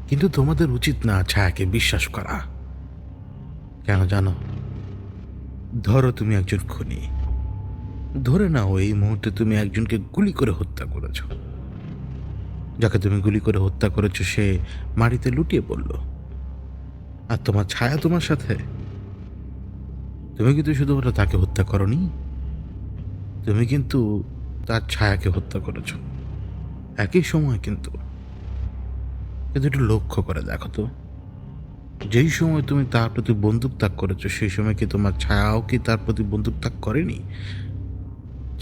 কিন্তু তোমাদের উচিত না ছায়াকে বিশ্বাস করা। কেন জানো? ধরো তুমি একজন খুনি। ধরে নাও এই মুহূর্তে তুমি একজনকে গুলি করে হত্যা করেছো। যাকে তুমি গুলি করে হত্যা করেছো সে মাটিতে লুটিয়ে পড়ল, আর তোমার ছায়া তোমার সাথে। তুমি কিন্তু শুধুমাত্র তাকে হত্যা করনি, তুমি কিন্তু তার ছায়াকে হত্যা করেছো একই সময়। কিন্তু কিন্তু একটু লক্ষ্য করে দেখো তো, যেই সময় তুমি তার প্রতি বন্দুক তাক করেছো সেই সময় কি তোমার ছায়াও কি তার প্রতি বন্দুক তাক করেনি?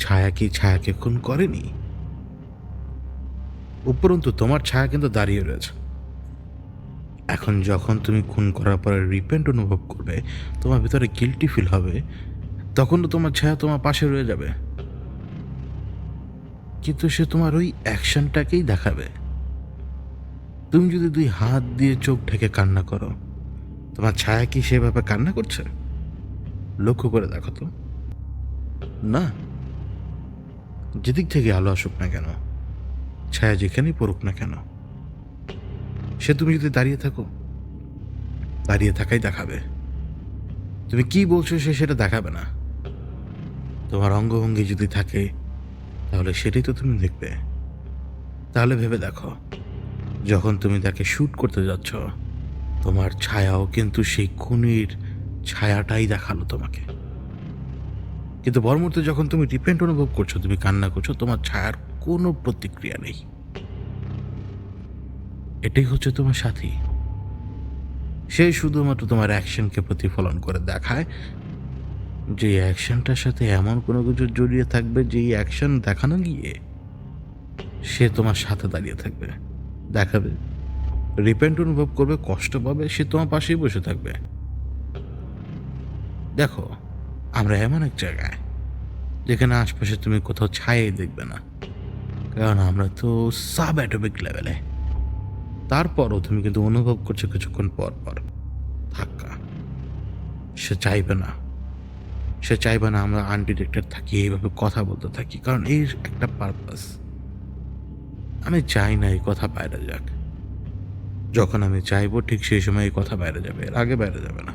ছায়া কি ছায়াকে খুন করেনি? উপরন্তু তোমার ছায়া কিন্তু দাঁড়িয়ে রয়েছে। এখন যখন তুমি খুন করার পরে রিপেন্ট অনুভব করবে, তোমার ভিতরে গিল্টি ফিল হবে, তখন তো তোমার ছায়া তোমার পাশে রয়ে যাবে। কিন্তু সে তোমার ওই অ্যাকশনটাকেই দেখাবে। তুমি যদি দুই হাত দিয়ে চোখ ঢেকে কান্না করো, তোমার ছায়া কি সেভাবে কান্না করছে? লক্ষ্য করে দেখো তো। না। যেদিক থেকে আলো আসুক না কেন, ছায়া যেখানেই পড়ুক না কেন, সে তুমি যদি দাঁড়িয়ে থাকো, দাঁড়িয়ে থাকাই দেখাবে। তুমি কি বলছো সে সেটা দেখাবে না। তোমার অঙ্গভঙ্গি যদি থাকে তাহলে সেটাই তো তুমি দেখবে। তাহলে ভেবে দেখো, যখন তুমি তাকে শ্যুট করতে যাচ্ছ, তোমার ছায়াও কিন্তু সেই খুনির ছায়াটাই দেখালো তোমাকে। কিন্তু পরমুহূর্তে যখন তুমি রিপেন্ট অনুভব করছো, তুমি কান্না করছো, তোমার ছায়ার কোনো প্রতিক্রিয়া নেই। এটাই হচ্ছে তোমার সাথী। সে শুধুমাত্র তোমার অ্যাকশনকে প্রতিফলন করে দেখায়, যে অ্যাকশনটার সাথে এমন কোনো কিছু জড়িয়ে থাকবে যেই অ্যাকশন দেখানো গিয়ে সে তোমার সাথে দাঁড়িয়ে থাকবে, দেখাবে, রিপেন্ট অনুভব করবে, কষ্ট পাবে, সে তোমার পাশেই বসে থাকবে। দেখো, আমরা এমন এক জায়গায় যেখানে আশপাশে তুমি কোথাও ছায়াই দেখবে না, কারণ আমরা তো সাব অ্যাটমিক লেভেলে। তারপরও তুমি কিন্তু অনুভব করছো কিছুক্ষণ পর পর ধাক্কা। সে চাইবে না, সে চাইবে না আমরা আনডিটেক্টেড থাকি, এইভাবে কথা বলতে থাকি, কারণ এর একটা পারপাস। আমি চাই না এই কথা বাইরে যাক। যখন আমি চাইবো ঠিক সেই সময় এই কথা বাইরে যাবে, এর আগে বাইরে যাবে না।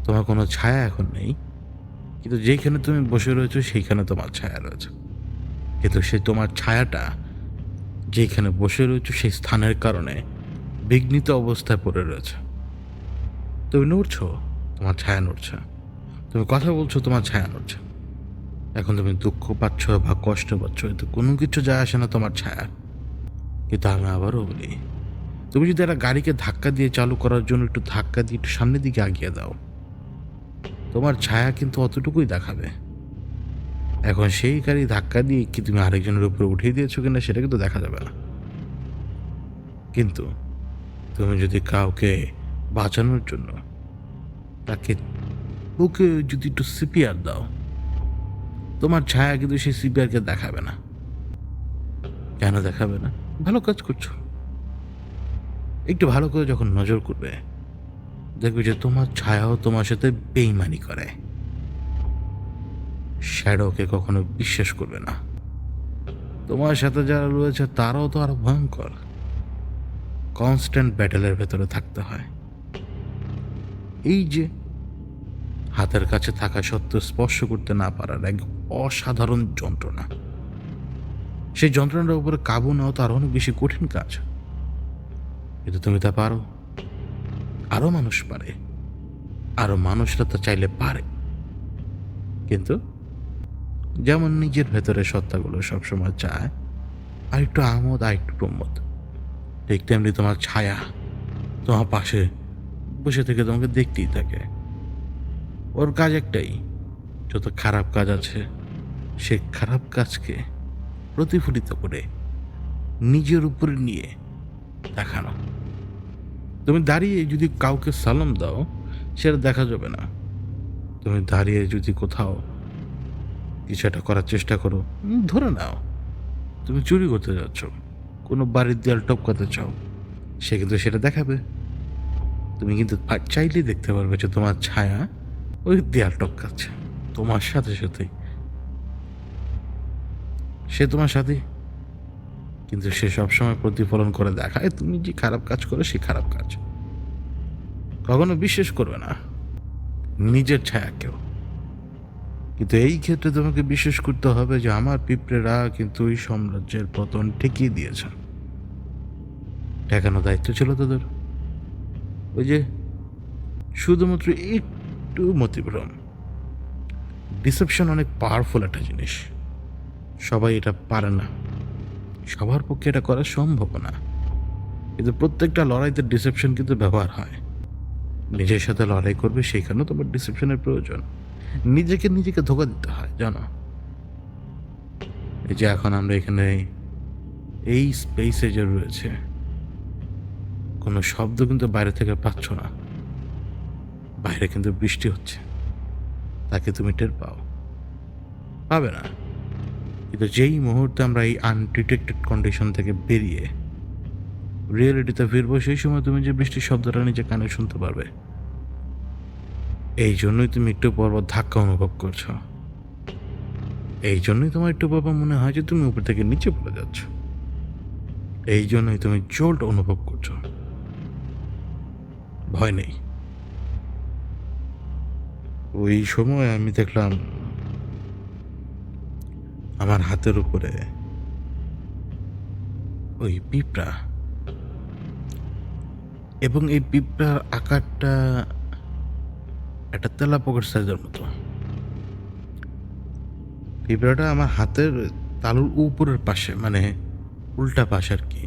তোমার কোনো ছায়া এখন নেই, কিন্তু যেখানে তুমি বসে রয়েছো সেইখানে তোমার ছায়া রয়েছে। কিন্তু সে তোমার ছায়াটা যেখানে বসে রয়েছো সেই স্থানের কারণে বিঘ্নিত অবস্থায় পড়ে রয়েছে। তুমি নড়ছো, তোমার ছায়া নড়ছে। তুমি কথা বলছো, তোমার ছায়া নড়ছে। এখন তুমি দুঃখ পাচ্ছ বা কষ্ট পাচ্ছ, এতে কোনো কিছু যায় আসে না তোমার ছায়া। কিন্তু আমি আবারও বলি, তুমি যদি একটা গাড়িকে ধাক্কা দিয়ে চালু করার জন্য একটু ধাক্কা দিয়ে একটু সামনের দিকে আগিয়ে দাও, তোমার ছায়া কিন্তু অতটুকুই দেখাবে। এখন সেই গাড়ি ধাক্কা দিয়ে কি তুমি আরেকজনের উপরে উঠিয়ে দিয়েছো কিনা সেটা কিন্তু দেখা যাবে না। কিন্তু তুমি যদি কাউকে বাঁচানোর জন্য তাকে বুকে যদি একটু সিপিআর দাও, তোমার ছায়া কিন্তু সেই সিপিআরকে দেখাবে না। কেন দেখাবে না? ভালো কাজ করছো। একটু ভালো করে যখন নজর করবে, দেখবে যে তোমার ছায়াও তোমার সাথে বেইমানি করে। শ্যাডোকে কখনো বিশ্বাস করবে না। তোমার সাথে যারা রয়েছে তারাও তো আরো ভয়ঙ্কর। কনস্ট্যান্ট ব্যাটেলের ভেতরে থাকতে হয়। এই যে হাতের কাছে থাকা সত্ত্বেও স্পর্শ করতে না পারার এক অসাধারণ যন্ত্রণা, সেই যন্ত্রণাটার উপরে কাবু নেওয়া তো আরো অনেক বেশি কঠিন কাজ। কিন্তু তুমি তা পারো। আরো মানুষ পারে, আরো মানুষরা তা চাইলে পারে। কিন্তু যেমন নিজের ভেতরে সত্তাগুলো সবসময় চায় আর একটু আমোদ আর একটু প্রমোদ, ঠিক তেমনি তোমার ছায়া তোমার পাশে বসে থেকে তোমাকে দেখতেই থাকে। ওর কাজ একটাই, যত খারাপ কাজ আছে সে খারাপ কাজকে প্রতিফলিত করে নিজের উপরে নিয়ে দেখানো। তুমি দাঁড়িয়ে যদি কাউকে সালাম দাও, সেটা দেখা যাবে না। তুমি দাঁড়িয়ে যদি কোথাও কিছু একটা করার চেষ্টা করো, ধরে নাও তুমি চুরি করতে যাচ্ছ, কোনো বাড়ির দেয়াল টপকাতে চাও, সে কিন্তু সেটা দেখাবে। তুমি কিন্তু চাইলেই দেখতে পারবে যে তোমার ছায়া ওই দেয়াল টপকাচ্ছে তোমার সাথে সাথেই। সে তোমার সাথে কিন্তু সে সবসময় প্রতিফলন করে দেখায় তুমি যে খারাপ কাজ করো সে খারাপ কাজ। কখনো বিশ্বাস করবে না নিজের ছায়াকেও। কিন্তু এই ক্ষেত্রে তোমাকে বিশ্বাস করতে হবে যে আমার পিঁপড়েরা কিন্তু ওই সাম্রাজ্যের পতন ঠেকিয়ে দিয়েছে। ঠেকানো দায়িত্ব ছিল তাদের। ওই যে শুধুমাত্র একটু মতিভ্রম। ডিসেপশন অনেক পাওয়ারফুল একটা জিনিস, সবাই এটা পারে না, সবার পক্ষে এটা করা সম্ভব না। কিন্তু প্রত্যেকটা লড়াইতে ডিসেপশন কিন্তু ব্যবহার হয়। নিজের সাথে লড়াই করবে সেইখানেও তোমার ডিসেপশনের প্রয়োজন। নিজেকে ধোঁকা দিতে হয় জানো। এই যে এখন আমরা এখানে এই স্পেসে যে রয়েছে, কোনো শব্দ কিন্তু বাইরে থেকে পাচ্ছ না, বাইরে কিন্তু বৃষ্টি হচ্ছে, তাকে তুমি টের পাবে না। কিন্তু যেই মুহূর্তে আমরা এই আনডিটেক্টেড কন্ডিশন থেকে বেরিয়ে রিয়েলিটিতে ফিরবো, সেই সময় তুমি যে বৃষ্টির শব্দটা নিজে কানে শুনতে পারবে। এই জন্যই তুমি একটু পর ধাক্কা অনুভব করছো, এই জন্যই তোমার একটু পর মনে হয় যে তুমি উপর থেকে নিচে পড়ে যাচ্ছ, এই জন্যই তুমি জোল্ট অনুভব করছো। ভয় নেই। ওই সময় আমি দেখলাম আমার হাতের উপরে ওই পিঁপড়া, এবং এই পিঁপড়ার আকারটা একটা তেলাপোকার সাইজের মতো। পিঁপড়াটা আমার হাতের তালুর উপরের পাশে, মানে উল্টা পাশ আর কি।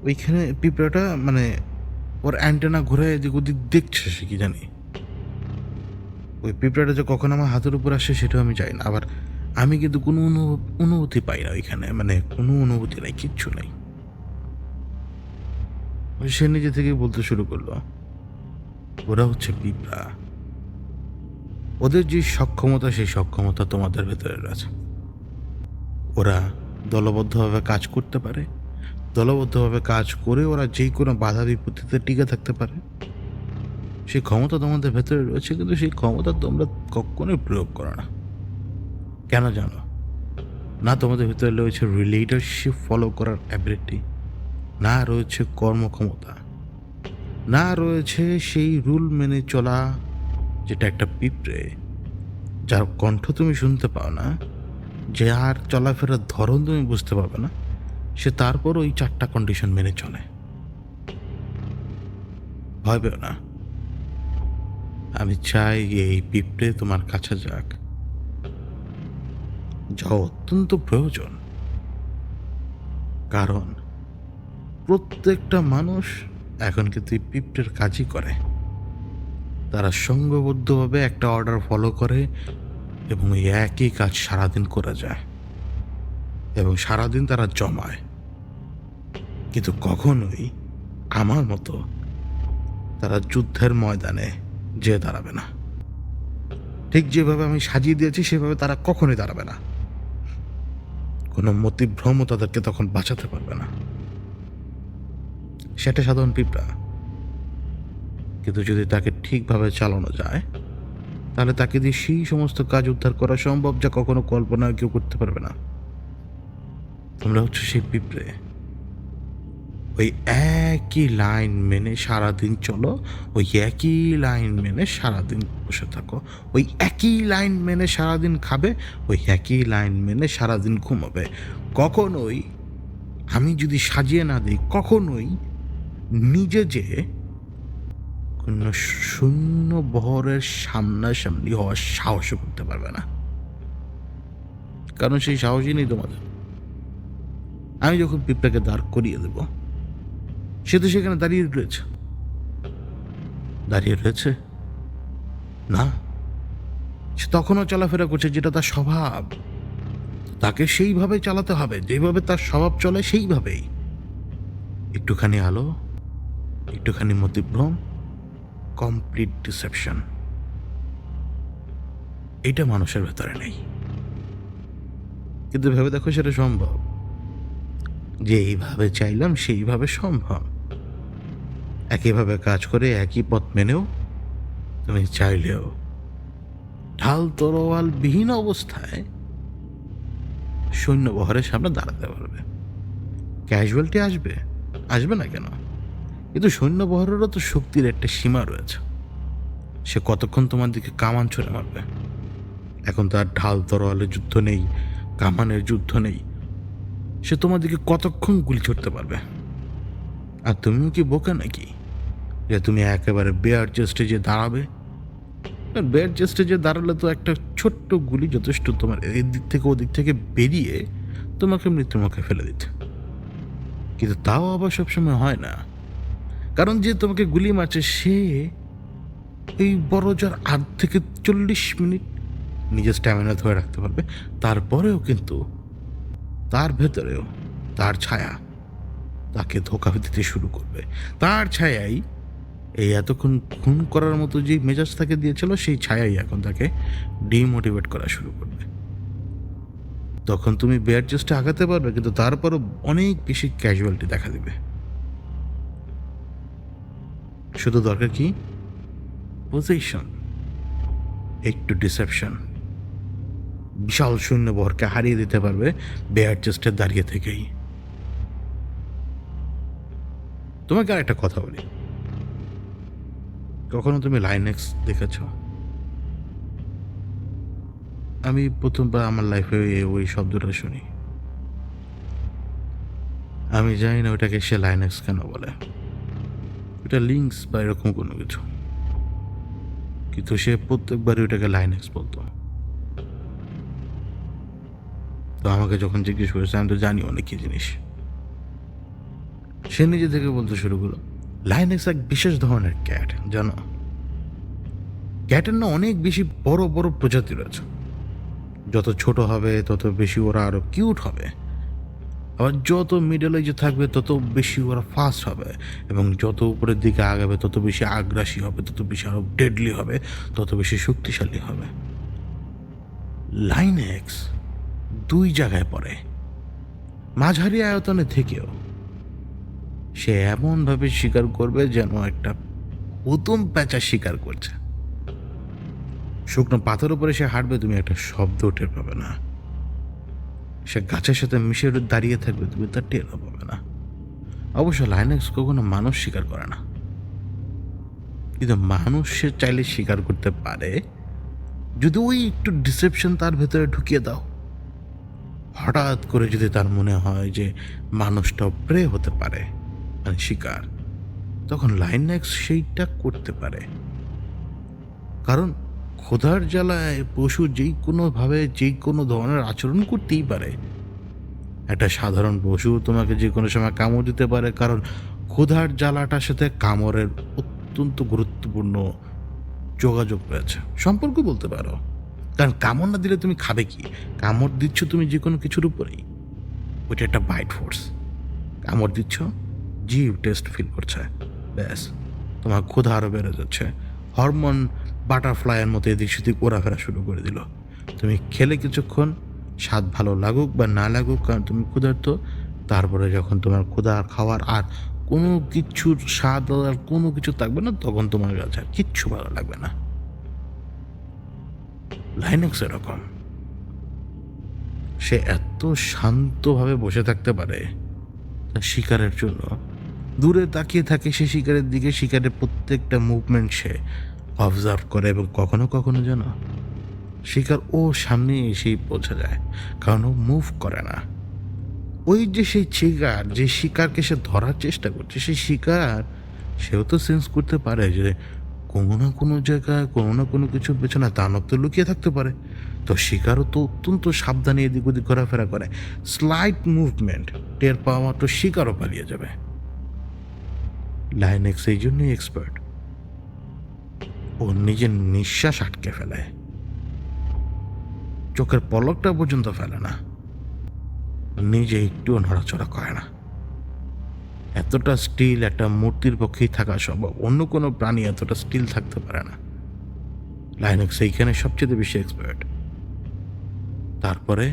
ওইখানে পিঁপড়াটা মানে ওর অ্যান্টেনা ঘুরে এদিক ওদিক দেখছে, সে কি জানি। ওই পিঁপড়াটা যে কখন আমার হাতের উপর আসে সেটাও আমি জানি না। আবার আমি কিন্তু কোনো অনুভূতি পাই না ওইখানে, মানে কোনো অনুভূতি নাই, কিচ্ছু নাই। সে নিজে থেকে বলতে শুরু করলো, ওরা হচ্ছে পিঁপড়া, ওদের যে সক্ষমতা সেই সক্ষমতা তোমাদের ভেতরে রয়েছে। ওরা দলবদ্ধভাবে কাজ করতে পারে, দলবদ্ধভাবে কাজ করে ওরা যেই কোনো বাধা বিপত্তিতে টিকে থাকতে পারে। সেই ক্ষমতা তোমাদের ভেতরে রয়েছে, কিন্তু সেই ক্ষমতা তোমরা কখনোই প্রয়োগ করো না। কেন জানো? না তোমাদের ভিতরে রয়েছে লিডারশিপ ফলো করার অ্যাবিলিটি, না রয়েছে কর্মক্ষমতা, না রয়েছে সেই রুল মেনে চলা, যেটা একটা পিঁপড়ে যার কণ্ঠ তুমি শুনতে পাও না, যে আর চলাফেরার ধরন তুমি বুঝতে পারবে না, সে তারপর ওই 4টা কন্ডিশন মেনে চলে। ভয় পেও না। আমি চাই এই পিঁপড়ে তোমার কাছে যাক, যা অত্যন্ত প্রয়োজন। কারণ প্রত্যেকটা মানুষ এখন কিন্তু এই পিঁপড়ের কাজই করে। তারা সংঘবদ্ধভাবে একটা অর্ডার ফলো করে এবং এই একই কাজ সারাদিন করে যায় এবং সারাদিন তারা জমায়। কিন্তু কখনোই আমার মতো তারা যুদ্ধের ময়দানে যে দাঁড়াবে না। ঠিক যেভাবে আমি সাজিয়ে দিয়েছি সেভাবে তারা কখনোই দাঁড়াবে না। কোনো মতিভ্রমও তাদেরকে তখন বাঁচাতে পারবে না। সেটা সাধারণ পিঁপড়া, কিন্তু যদি তাকে ঠিকভাবে চালানো যায় তাহলে তাকে দিয়ে সেই সমস্ত কাজ উদ্ধার করা সম্ভব যা কখনো কল্পনা কেউ করতে পারবে না। তোমরা হচ্ছে সেই পিঁপড়ে। ওই একই লাইন মেনে সারাদিন চলো, ওই একই লাইন মেনে সারাদিন বসে থাকো, ওই একই লাইন মেনে সারাদিন খাবে, ওই একই লাইন মেনে সারাদিন ঘুমাবে। কখনোই আমি যদি সাজিয়ে না দিই, কখনোই নিজে যে কোনো শূন্য বহরের সামনাসামনি হওয়ার সাহসও করতে পারবে না, কারণ সেই সাহসই নেই তোমাদের। আমি যখন পিঁপড়াকে দাঁড় করিয়ে দেব, সে তো সেখানে দাঁড়িয়ে রয়েছে না, সে তখনও চলাফেরা করছে, যেটা তার স্বভাব। তাকে সেইভাবে চালাতে হবে যেভাবে তার স্বভাব চলে, সেইভাবেই। একটুখানি আলো, একটুখানি মতিভ্রম, কমপ্লিট ডিসেপশন। এটা মানুষের ভেতরে নেই, কিন্তু ভেবে দেখো সেটা সম্ভব। যে এইভাবে চাইলাম সেইভাবে সম্ভব। একইভাবে কাজ করে একই পথ মেনেও তুমি চাইলেও ঢাল তরোয়াল বিহীন অবস্থায় সৈন্যবহরের সামনে দাঁড়াতে পারবে। ক্যাজুয়ালিটি আসবে, আসবে না কেন? কিন্তু সৈন্যবহরেরও তো শক্তির একটা সীমা রয়েছে। সে কতক্ষণ তোমার দিকে কামান ছুঁড়ে মারবে? এখন তার ঢাল তরোয়ালের যুদ্ধ নেই, কামানের যুদ্ধ নেই। সে তোমার দিকে কতক্ষণ গুলি ছুটতে পারবে? আর তুমিও কি বোকা নাকি যে তুমি একেবারে বেয়ার চেস্টে যে দাঁড়াবে? বেয়ার চেস্টে যে দাঁড়ালে তো একটা ছোট্ট গুলি যথেষ্ট তোমার এদিক থেকে ওদিক থেকে বেরিয়ে তোমাকে মৃত্যুর মুখে ফেলে দিতে। কিন্তু তাও আবার সবসময় হয় না, কারণ যে তোমাকে গুলি মারছে সে এই বড় যার 8 থেকে 40 মিনিট নিজের স্ট্যামিনা ধরে রাখতে পারবে। তারপরেও কিন্তু তার ভেতরেও তার ছায়া তাকে ধোঁকা দিতে শুরু করবে। তার ছায়াই এই এতক্ষণ খুন করার মতো যে মেজাজ তাকে দিয়েছিল, সেই ছায়াই এখন তাকে ডিমোটিভেট করা শুরু করবে। তখন তুমি বেয়ার চেস্টে আগাতে পারবে, কিন্তু তারপরও অনেক বেশি ক্যাজুয়ালিটি দেখা দিবে। শুধু দরকার কি? পজিশন, একটু ডিসেপশন। বিশাল সৈন্যবহরকে হারিয়ে দিতে পারবে বেয়ার চেস্টে দাঁড়িয়ে থেকেই। তোমাকে আর একটা কথা বলি, কখনো তুমি লাইনেক্স দেখেছ? আমি প্রথমবার আমার লাইফে ওই শব্দটা শুনি। আমি জানি না ওটাকে সে লাইনেক্স কেন বলে, ওটা লিঙ্কস বা এরকম কোনো কিছু, কিন্তু সে প্রত্যেকবারই ওটাকে লাইনেক্স বলতো। তো আমাকে যখন জিজ্ঞেস করেছে, আমি তো জানি অনেক কি জিনিস। সে নিজে থেকে বলতে শুরু করলো, লাইনেক্স এক বিশেষ ধরনের ক্যাট, জানো? ক্যাটের না অনেক বেশি বড় বড় প্রজাতি রয়েছে। যত ছোট হবে তত বেশি ওরা আরো কিউট হবে, আবার যত মিডল এজে থাকবে তত বেশি ওরা ফাস্ট হবে, এবং যত উপরের দিকে আগাবে তত বেশি আগ্রাসী হবে, তত বেশি আরো ডেডলি হবে, তত বেশি শক্তিশালী হবে। লাইনেক্স 2 জায়গায় পড়ে, মাঝারি আয়তনে থেকেও সে এমনভাবে শিকার করবে যেন একটা হুতুম প্যাঁচা শিকার করছে। শুকনো পাথর উপরে সে হাঁটবে, তুমি একটা শব্দ টের পাবে না। সে গাছের সাথে মিশে দাঁড়িয়ে থাকবে, তুমি তার টেরও পাবে না। অবশ্য লাইনেক্স কখনো মানুষ শিকার করে না, কিন্তু মানুষ সে চাইলে শিকার করতে পারে যদি ওই একটু ডিসেপশন তার ভেতরে ঢুকিয়ে দাও। হঠাৎ করে যদি তার মনে হয় যে মানুষটাও প্রে হতে পারে, মানে শিকার, তখন লাইনেক্স সেইটা করতে পারে। কারণ ক্ষুধার জ্বালায় পশু যেই কোনো ধরনের আচরণ করতেই পারে। একটা সাধারণ পশু তোমাকে যে কোনো সময় কামড় দিতে পারে, কারণ ক্ষুধার জ্বালাটার সাথে কামড়ের অত্যন্ত গুরুত্বপূর্ণ যোগাযোগ রয়েছে, সম্পর্ক বলতে পারো। কারণ কামড় না দিলে তুমি খাবে কি? কামড় দিচ্ছ তুমি যে কোনো কিছুর উপরেই, ওইটা একটা বাইট ফোর্স। কামড় দিচ্ছ, জিভ টেস্ট ফিল করছে, ব্যাস তোমার ক্ষুধা আরও বেড়ে যাচ্ছে। হরমোন বাটারফ্লাইয়ের মতো এদিক সেদিক ঘোরাফেরা শুরু করে দিল। তুমি খেলে কিছুক্ষণ, স্বাদ ভালো লাগুক বা না লাগুক, কারণ তুমি ক্ষুধার্ত। তারপরে যখন তোমার ক্ষুধা খাওয়ার আর কোনো কিছুর স্বাদ আর কোনো কিছু থাকবে না, তখন তোমার কাছে আর কিচ্ছু ভালো লাগবে না। লাইনেক্স এরকম, সে এত শান্তভাবে বসে থাকতে পারে তার শিকারের জন্য। দূরে তাকিয়ে থাকে সে শিকারের দিকে, শিকারের প্রত্যেকটা মুভমেন্ট সে অবজার্ভ করে, এবং কখনো কখনো যেন শিকার ও সামনে এসেই পৌঁছে যায়, কারণ ও মুভ করে না। ওই যে সেই শিকার, যে শিকারকে সে ধরার চেষ্টা করছে, সেই শিকার সেও তো সেন্স করতে পারে যে কোনো না কোনো জায়গায় কোনো না কোনো কিছুর পেছনে দানব তো লুকিয়ে থাকতে পারে। তো শিকারও তো অত্যন্ত সাবধানে এদিক ওদিক ঘোরাফেরা করে। স্লাইট মুভমেন্ট টের পাওয়া মাত্র শিকারও পালিয়ে যাবে। লাইনেক্স এই জন্যই এক্সপার্ট, ও নিজের নিঃশ্বাস আটকে ফেলে, চোখের পলকটা পর্যন্ত ফেলে না, নিজে একটুও নড়াচড়া করে না। এতটা স্টিল একটা মূর্তির পক্ষেই থাকা সম্ভব, অন্য কোনো প্রাণী এতটা স্টিল থাকতে পারে না। লাইনেক্স এইখানে সবচেয়ে বেশি এক্সপার্ট। তারপরে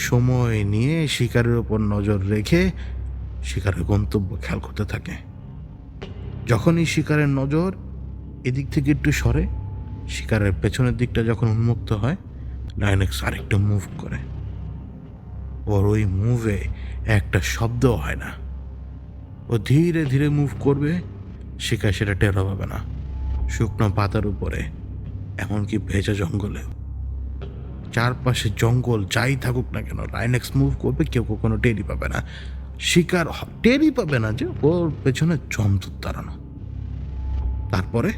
সময় নিয়ে শিকারের ওপর নজর রেখে শিকারের গন্তব্য খেয়াল করতে থাকে। যখনই শিকারের নজর এদিক থেকে একটু সরে, শিকারের পেছনের দিকটা যখন উন্মুক্ত হয়, লাইনেক্স আরেকটু মুভ করে, ওর ওই মুভে একটা শব্দও হয় না। ও ধীরে ধীরে মুভ করবে, শিকার সেটা টেরও পাবে না। শুকনো পাতার উপরে, এমনকি ভেজা জঙ্গলে, চারপাশে জঙ্গল যাই থাকুক না কেন, লাইনেক্স মুভ করবে, কেউ কখনো টেরই পাবে না। শিকার টেরই পাবে না যে ওর পেছনে জমদূত দাঁড়ানো। তারপরে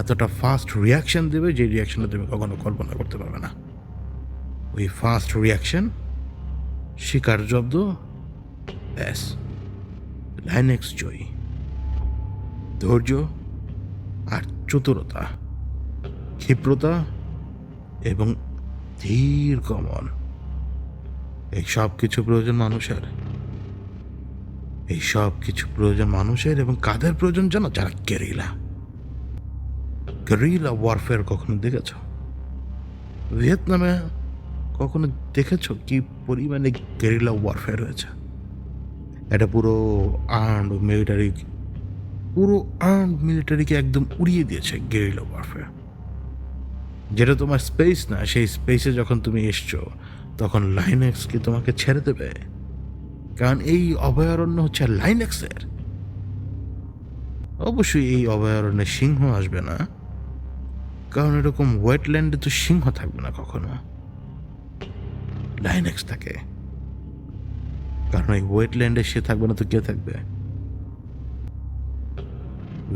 এতটা ফাস্ট রিয়াকশন দেবে যে রিয়াকশনটা তুমি কখনো কল্পনা করতে পারবে না। ওই ফাস্ট রিয়াকশন, শিকার জব্দ, ব্যাস, লাইনেক্স জয়ী। ধৈর্য আর চতুরতা, ক্ষিপ্রতা এবং ধীর গমন, এই সব কিছু প্রয়োজন মানুষের। এই সব কিছু প্রয়োজন মানুষের, এবং কাদের প্রয়োজন জানো? যারা গেরিলা ওয়ারফেয়ার কখনো দেখেছ? ভিয়েতনামে কখনো দেখেছ কি পরিমাণে গেরিলা ওয়ারফেয়ার হয়েছে? এটা পুরো আর্মড মিলিটারিকে একদম উড়িয়ে দিয়েছে গেরিলা ওয়ারফেয়ার। যেটা তোমার স্পেস না, সেই স্পেসে যখন তুমি এসছো তখন লাইনেক্স কি তোমাকে ছেড়ে দেবে? কারণ এই অভয়ারণ্য হচ্ছে লাইনেক্সের। অবশ্যই এই অভয়ারণ্যে সিংহ আসবে না, কারণ এরকম ওয়েটল্যান্ডে তো সিংহ থাকবে না কখনো। লাইনেক্স থাকে, কারণ এই ওয়েটল্যান্ডে সে থাকবে না তো কে থাকবে?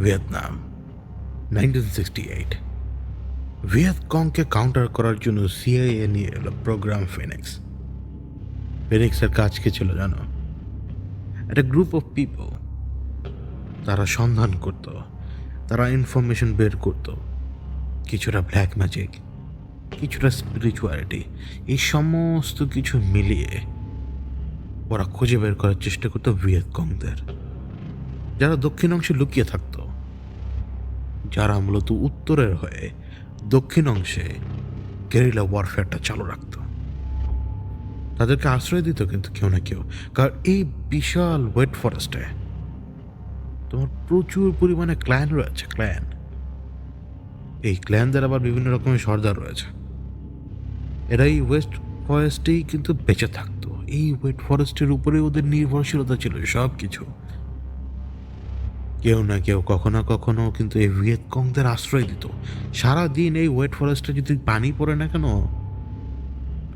ভিয়েতনাম 1968। ভিয়েতকংকে কাউন্টার করার জন্য সিআইএ নিয়ে এলো প্রোগ্রাম ফিনিক্স। ফিনিক্সের কাজ কি ছিল জানো? একটা গ্রুপ অফ পিপল, তারা সন্ধান করত, তারা ইনফরমেশন বের করত, কিছুটা ব্ল্যাক ম্যাজিক, কিছুটা স্পিরিচুয়ালিটি, এই সমস্ত কিছু মিলিয়ে ওরা খুঁজে বের করার চেষ্টা করতো ভিয়েতকংদের, যারা দক্ষিণ অংশে লুকিয়ে থাকত, যারা মূলত উত্তরের হয়ে দক্ষিণ অংশে গেরিলা ওয়ারফেয়ারটা চালু রাখত। তাদেরকে আশ্রয় দিত কিন্তু কেউ না কেউ, কারণ এই বিশাল ওয়েট ফরেস্টে তোমার প্রচুর পরিমাণে ক্ল্যান রয়েছে। এই ক্ল্যানদের আবার বিভিন্ন রকমের সর্দার রয়েছে। এরা এই ওয়েস্ট ফরেস্টেই কিন্তু বেঁচে থাকতো। এই ওয়েট ফরেস্টের উপরে ওদের নির্ভরশীলতা ছিল সব কিছু। কেউ না কেউ কখনো কখনো কিন্তু এই ভিয়েতকংদের আশ্রয় দিত। সারাদিন এই ওয়েট ফরেস্টে যদি পানি পড়ে না কেন,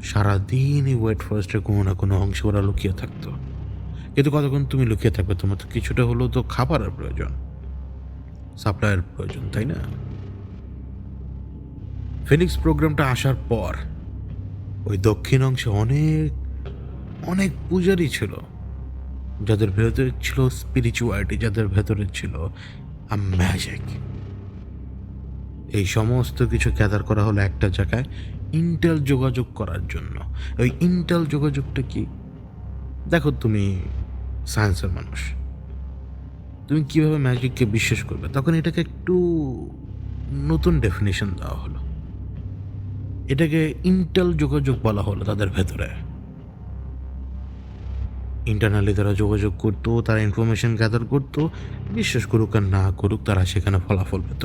সারাদিন এই ওয়েট ফরেস্টের কোনো না কোনো অংশে ওরা লুকিয়ে থাকতো। কিন্তু কতক্ষণ তুমি লুকিয়ে থাকবে? তোমার তো কিছুটা হলেও তো খাবারের প্রয়োজন, সাপ্লাইয়ের প্রয়োজন, তাই না? ফিনিক্স প্রোগ্রামটা আসার পর ওই দক্ষিণ অংশে অনেক অনেক পূজারী ছিল, যাদের ভেতরে ছিল স্পিরিচুয়ালিটি, যাদের ভেতরে ছিল ম্যাজিক। এই সমস্ত কিছু গ্যাদার করা হলো একটা জায়গায় ইন্টেল যোগাযোগ করার জন্য। ওই ইন্টেল যোগাযোগটা কি? দেখো, তুমি সায়েন্সের মানুষ, তুমি কিভাবে ম্যাজিককে বিশ্বাস করবে? তখন এটাকে একটু নতুন ডেফিনেশন দেওয়া হলো। এটাকে ইন্টেল যোগাযোগ বলা হলো। তাদের ভেতরে ইন্টারনালি তারা যোগাযোগ করতো, তারা ইনফরমেশন গ্যাদার করতো, বিশ্বাস করুক আর না করুক তারা সেখানে ফলাফল পেত।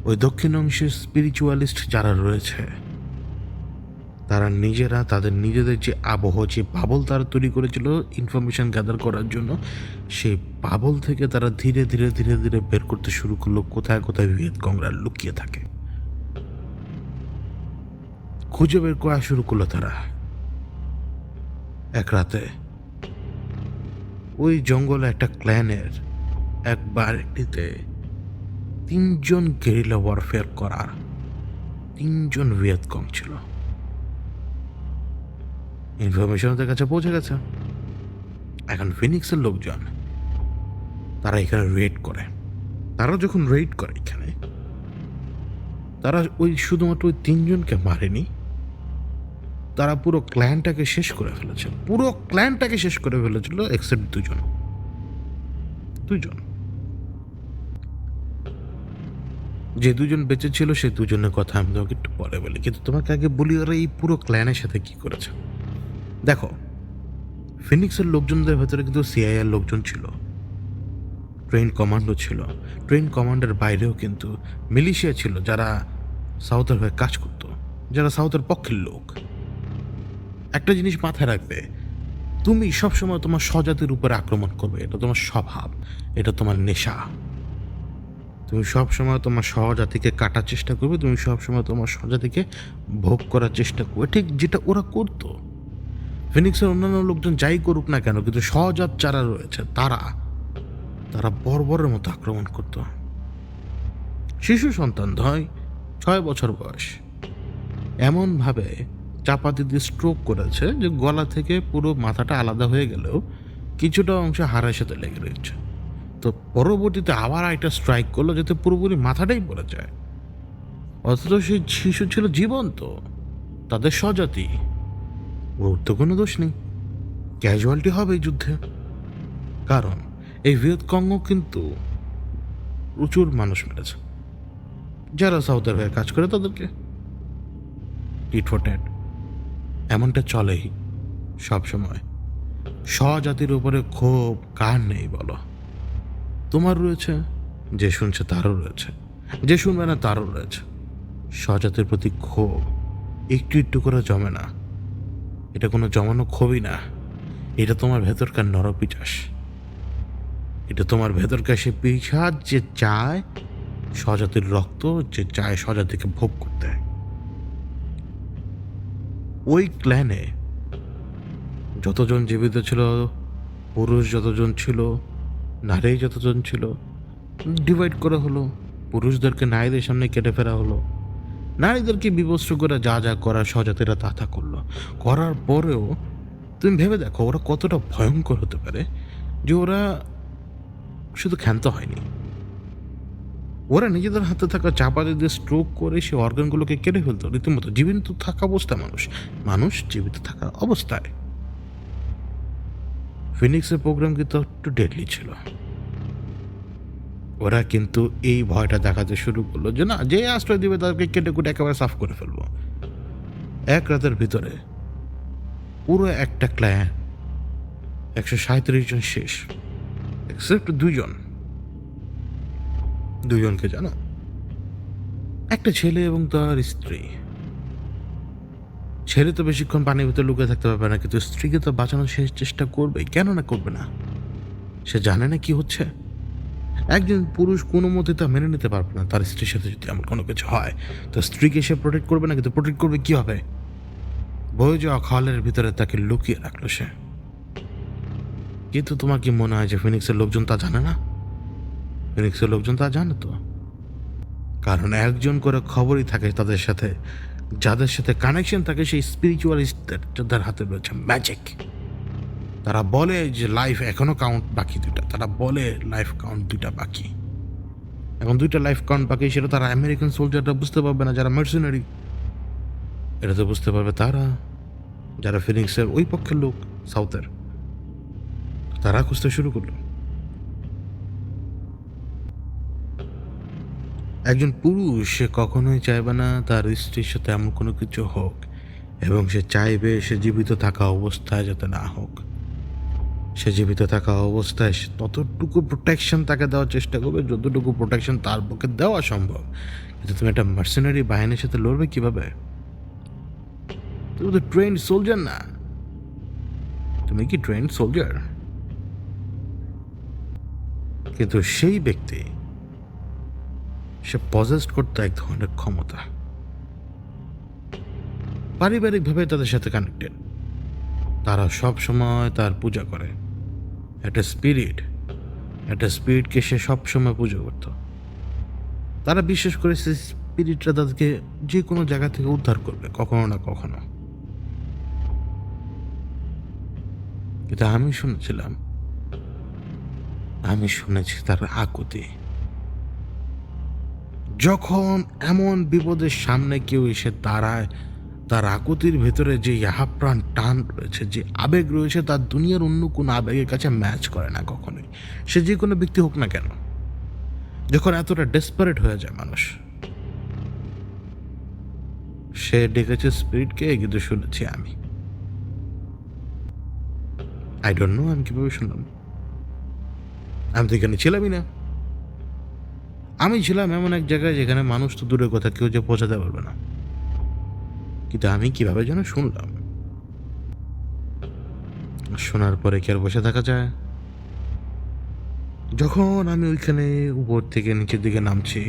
ওই দক্ষিণ অংশের স্পিরিচুয়ালিস্ট যারা রয়েছে, তারা নিজেরা তাদের নিজেদের যে আবহ, যে বাবল তারা তৈরি করেছিল ইনফরমেশন গ্যাদার করার জন্য, সেই বাবল থেকে তারা ধীরে ধীরে ধীরে ধীরে বের করতে শুরু করলো কোথায় কোথায় ভিয়েতকংরা লুকিয়ে থাকে। খুঁজে বের করা শুরু করলো তারা। এক রাতে ওই জঙ্গলে একটা ক্ল্যানের এক বাড়িতে 3জন গেরিলা ওয়ারফেয়ার করার 3জন ভিয়েতকং ছিল। ইনফরমেশন ওদের কাছে পৌঁছে গেছে। এখন ফিনিক্সের লোকজন তারা এখানে রেড করে। তারা যখন রেড করে এখানে, তারা ওই শুধুমাত্র ওই 3জনকে মারেনি, তারা পুরো ক্ল্যানটাকে শেষ করে ফেলেছে। পুরো ক্ল্যানটাকে শেষ করে ফেলেছিল এক্সেপ্ট দুজন। যে দুজন বেঁচে ছিল সেই দুজনের কথা আমি তোমাকে একটু পরে বলি, কিন্তু তোমাকে আগে বলি ওরা এই পুরো ক্ল্যানের সাথে কি করেছে। দেখো, ফিনিক্সের লোকজনদের ভেতরে কিন্তু সিআইএর লোকজন ছিল, ট্রেন কমান্ডো ছিল, ট্রেন কমান্ডের বাইরেও কিন্তু মিলিশিয়া ছিল, যারা সাউথের হয়ে কাজ করত, যারা সাউথের পক্ষের লোক। একটা জিনিস মাথায় রাখবে, তুমি সবসময় তোমার স্বজাতির উপরে আক্রমণ করবে, এটা তোমার স্বভাব, এটা তোমার নেশা। তুমি সবসময় তোমার স্বজাতিকে কাটার চেষ্টা করবে, তুমি সবসময় তোমার স্বজাতিকে ভোগ করার চেষ্টা করবে, ঠিক যেটা ওরা করতো। ফিনিক্সের অন্যান্য লোকজন যাই করুক না কেন, কিন্তু স্বজাত যারা রয়েছে তারা তারা বর্বরের মতো আক্রমণ করত। শিশু সন্তান 6 বছর বয়স এমনভাবে চাপাতি দিয়ে স্ট্রোক করেছে যে গলা থেকে পুরো মাথাটা আলাদা হয়ে গেলেও কিছুটা অংশ হাড়ের সাথে লেগে রয়েছে। তো পরবর্তীতে আবার একটা স্ট্রাইক করলো যাতে পুরোপুরি মাথাটাই পড়ে যায়। অথচ সেই শিশু ছিল জীবন্ত, তাদের স্বজাতি, ওর তো কোনো দোষ নেই। ক্যাজুয়ালিটি হবে এই যুদ্ধে, কারণ এই ভিয়েতকংও কিন্তু প্রচুর মানুষ মেরেছে যারা সাউথের হয়ে কাজ করে তাদেরকে। টিট ফর ট্যাট এমনটা চলেই সব সময়। স্বজাতির উপরে ক্ষোভ কার নেই বলো? তোমার রয়েছে, যে শুনছে তারও রয়েছে, যে শুনবে না তারও রয়েছে। স্বজাতির প্রতি ক্ষোভ একটু একটু করে জমে না, এটা কোনো জমানো ক্ষোভই না, এটা তোমার ভেতরকার নরপিচাস। এটা তোমার ভেতরকার সে পিশাচ যে চায় স্বজাতির রক্ত, যে চায় স্বজাতিকে ভোগ করতে। ওই ক্ল্যানে যতজন জীবিত ছিল, পুরুষ যতজন ছিল, নারী যতজন ছিল, ডিভাইড করা হলো। পুরুষদেরকে নারীদের সামনে কেটে ফেরা হলো, নারীদেরকে বিবস্ত্র করে যা যা করার স্বজাতিরা তা করলো। করার পরেও তুমি ভেবে দেখো ওরা কতটা ভয়ঙ্কর হতে পারে, যে ওরা শুধু ক্ষান্ত হয়নি, ওরা নিজেদের হাতে থাকা চাপাতি দিয়ে স্ট্রোক করে সে অর্গানগুলোকে কেটে ফেলতো রীতিমতো জীবিত থাকা অবস্থায়। মানুষ জীবিত থাকা অবস্থায়। ফিনিক্সের প্রোগ্রাম কিন্তু একটু ডেডলি ছিল। ওরা কিন্তু এই ভয়টা দেখাতে শুরু করলো যে না, যে আশ্রয় দিবে তাদেরকে কেটে কুটে একেবারে সাফ করে ফেলবো। এক রাতের ভিতরে পুরো একটা ক্ল্যান 137 জন শেষ, এক্সেপ্ট দুজনকে জানো, একটা ছেলে এবং তার স্ত্রী। ছেলে তো বেশিক্ষণ পানির ভিতরে লুকিয়ে থাকতে পারবে না, কিন্তু স্ত্রীকে তো বাঁচানোর শেষ চেষ্টা করবে, কেন না করবে না? সে জানে না কি হচ্ছে। একজন পুরুষ কোনো মতে তা মেনে নিতে পারবে না তার স্ত্রীর সাথে যদি এমন কোনো কিছু হয়। তো স্ত্রীকে সে প্রোটেক্ট করবে না, কিন্তু প্রোটেক্ট করবে কি হবে? বয়ে যাওয়া খালের ভিতরে তাকে লুকিয়ে রাখলো সে। কিন্তু তোমার কি মনে হয় যে ফিনিক্সের লোকজন তা জানে না? ফিনিক্সের লোকজন তা জানে তো, কারণ একজন করে খবরই থাকে তাদের সাথে, যাদের সাথে কানেকশন থাকে সেই স্পিরিচুয়ালিস্টদের, যাদের হাতে রয়েছে ম্যাজিক। তারা বলে যে লাইফ এখনো কাউন্ট বাকি দুটা, তারা বলে লাইফ কাউন্ট দুটা বাকি, এখন 2টা লাইফ কাউন্ট বাকি। সেটা তারা আমেরিকান সোলজাররা বুঝতে পারবে না, যারা মার্সেনারি। এটা তো বুঝতে পারবে তারা, যারা ফিনিক্সের ওই পক্ষের লোক, সাউথের। তারা খুঁজতে শুরু করলো। একজন পুরুষ সে কখনোই চাইবে না তার স্ত্রীর সাথে এমন কোনো কিছু হোক, এবং সে চাইবে সে জীবিত থাকা অবস্থায় যাতে না হোক। সে জীবিত থাকা অবস্থায় ততটুকু প্রোটেকশন তাকে দেওয়ার চেষ্টা করবে যতটুকু প্রোটেকশন তার পক্ষে দেওয়া সম্ভব। কিন্তু তুমি একটা মার্সেনারি বাহিনীর সাথে লড়বে কিভাবে? তুমি তো ট্রেন্ড সোলজার না। তুমি কি ট্রেন্ড সোলজার? কিন্তু সেই ব্যক্তি সে পজেস্ট করতে এক ধরনের ক্ষমতা, পারিবারিকভাবে তাদের সাথে কানেক্টেড। তারা সব সময় তার পূজা করে। একটা স্পিরিটকে সে সবসময় পুজো করত। তারা বিশ্বাস করে সেই স্পিরিটরা তাদেরকে যে কোনো জায়গা থেকে উদ্ধার করবে কখনো না কখনো। কিন্তু আমি শুনেছি তার আকুতি, যখন এমন বিপদের সামনে কেউ এসে দাঁড়ায়, তার আকুতির ভেতরে যে ইহাপ্রাণ টান রয়েছে, যে আবেগ রয়েছে, তার দুনিয়ার অন্য কোনো আবেগের কাছে ম্যাচ করে না কখনোই। সে যে কোনো ব্যক্তি হোক না কেন, যখন এতটা ডেসপারেট হয়ে যায় মানুষ। সে ডেকেছে স্পিরিটকে, কিন্তু শুনেছি আমি। আই ডোন্ট নো আমি কিভাবে শুনলাম। আমি তো এখানে ছিলামই না। আমি ছিলাম এমন এক জায়গায় যেখানে মানুষ তো দূরের কথা, কেউ যে পৌঁছাতে পারবে না। কিন্তু আমি কিভাবে যেন শুনলাম। শোনার পরে কি আর বসে থাকা যায়? যখন আমি ওইখানে উপর থেকে নিচের দিকে নামছি,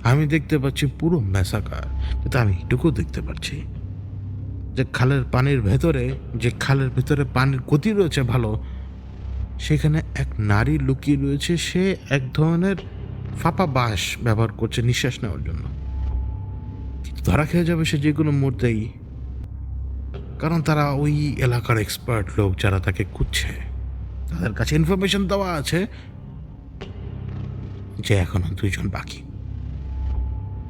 আমি দেখতে পাচ্ছি পুরো ম্যাসাকার। কিন্তু আমি এটুকু দেখতে পাচ্ছি যে খালের ভেতরে পানির গতি রয়েছে ভালো, সেখানে এক নারী লুকিয়ে রয়েছে। সে এক ধরনের ফাঁপা বাঁশ ব্যবহার করছে নিঃশ্বাস নেওয়ার জন্য। ধরা খেয়ে যাবে সে যে কোনো মুহূর্তেই, কারণ তারা ওই এলাকার এক্সপার্ট লোক যারা তাকে খুঁজছে, তাদের কাছে ইনফরমেশন দেওয়া আছে যে এখনো 2 জন বাকি।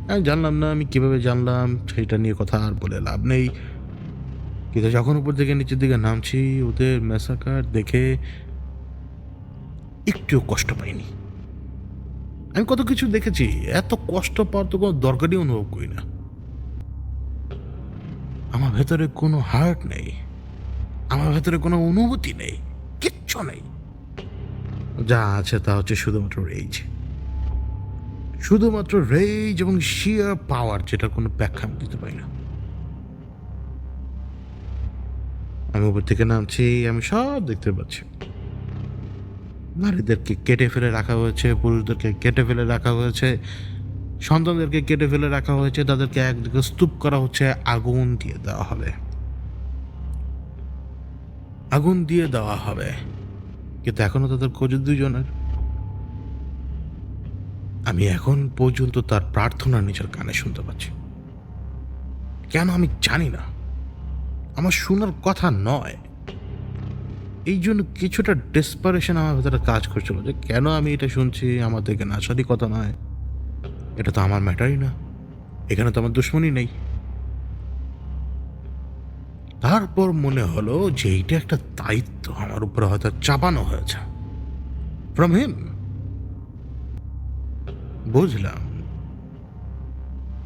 আমি জানলাম না, আমি কিভাবে জানলাম সেইটা নিয়ে কথা আর বলে লাভ নেই। কিন্তু যখন উপর থেকে নিচের দিকে নামছি, ওদের ম্যাসাকার দেখে একটুও কষ্ট পাইনি। আমি কত কিছু দেখেছি, এত কষ্ট পাওয়ার তো কোনো দরকারই অনুভব করি না। আমার ভেতরে কোনো হার্ট নেই, আমার ভেতরে কোনো অনুভূতি নেই, কিচ্ছু নেই। যা আছে তা হচ্ছে শুধুমাত্র রেজ এবং শিয়ার পাওয়ার, যেটার কোনো ব্যাখ্যা আমি দিতে পারি না। আমি উপর থেকে নামছি, আমি সব দেখতে পাচ্ছি। নারীদেরকে কেটে ফেলে রাখা হয়েছে, পুরুষদেরকে কেটে ফেলে রাখা হয়েছে, সন্তানদেরকে কেটে ফেলে রাখা হয়েছে, তাদেরকে একদিকে স্তূপ করা হচ্ছে, আগুন দিয়ে দেওয়া হবে। কিন্তু এখনো তাদের খোঁজ 2 জনের। আমি এখন পর্যন্ত তার প্রার্থনা নিজের কানে শুনতে পাচ্ছি। কেন আমি জানি না, আমার শোনার কথা নয়। এই জন্য কিছুটা ডেসপারেশন আমার ভেতরে কাজ করছিল যে কেন আমি এটা শুনছি, আমার দেখে নাচারই কথা নয়, এটা তো আমার ম্যাটারই না, এখানে তো আমার দুশ্মনই নেই। তারপর মনে হলো যে এইটা একটা দায়িত্ব আমার উপরে হয়তো চাপানো হয়েছে ফ্রম হিম। বুঝলাম,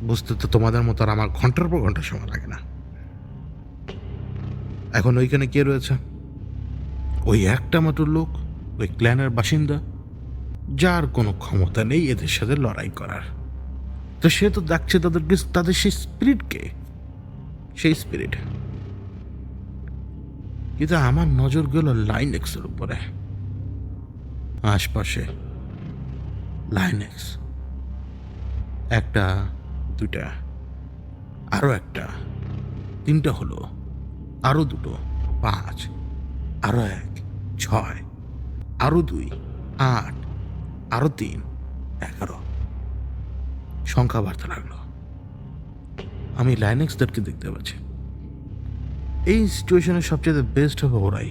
বুঝতে তো তোমাদের মতো আর আমার ঘন্টার পর ঘন্টা সময় লাগে না। এখন ওইখানে কে রয়েছে? ওই একটা মাত্র লোক, ওই ক্ল্যানের বাসিন্দা, যার কোনো ক্ষমতা নেই এদের সাথে লড়াই করার। তো সে তো দেখছে তাদের সেই স্পিরিট। কিন্তু আমার নজর গেল লাইনেক্সের উপরে। আশপাশে লাইনেক্স, একটা, দুটা, আরো একটা, 3টা হলো, আরো 2, 5, আরো 1, 6, আরো 2, 8, আরো 3, 11। সংখ্যা বাড়তে লাগলো। আমি লাইনেক্সদেরকে দেখতে পাচ্ছি। এই সিচুয়েশনে সবচেয়ে বেস্ট হবে ওরাই,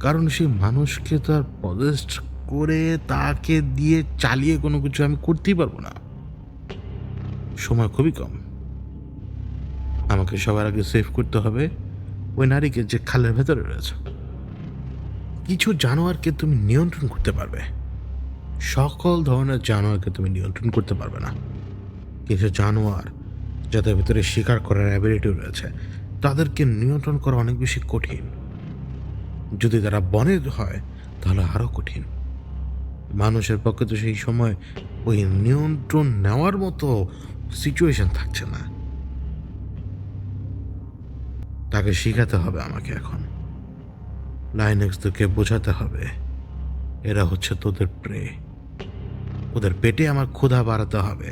কারণ সেই মানুষকে তার পজেস্ট করে তাকে দিয়ে চালিয়ে কোনো কিছু আমি করতেই পারবো না, সময় খুবই কম। আমাকে সবার আগে সেভ করতে হবে ওই নারীকে যে খালের ভেতরে রয়েছে। কিছু জানোয়ারকে তুমি নিয়ন্ত্রণ করতে পারবে, সকল ধরনের জানোয়ারকে তুমি নিয়ন্ত্রণ করতে পারবে না। কিছু জানোয়ার যাদের ভেতরে শিকার করার অ্যাবিলিটি রয়েছে, তাদেরকে নিয়ন্ত্রণ করা অনেক বেশি কঠিন। যদি তারা বনের হয় তাহলে আরো কঠিন। মানুষের পক্ষে তো সেই সময় ওই নিয়ন্ত্রণ নেওয়ার মতো সিচুয়েশন থাকছে না। তাকে শিখাতে হবে আমাকে এখন। লাইনেক্সদেরকে বোঝাতে হবে এরা হচ্ছে তোদের প্রে। ওদের পেটে আমার ক্ষুধা বাড়াতে হবে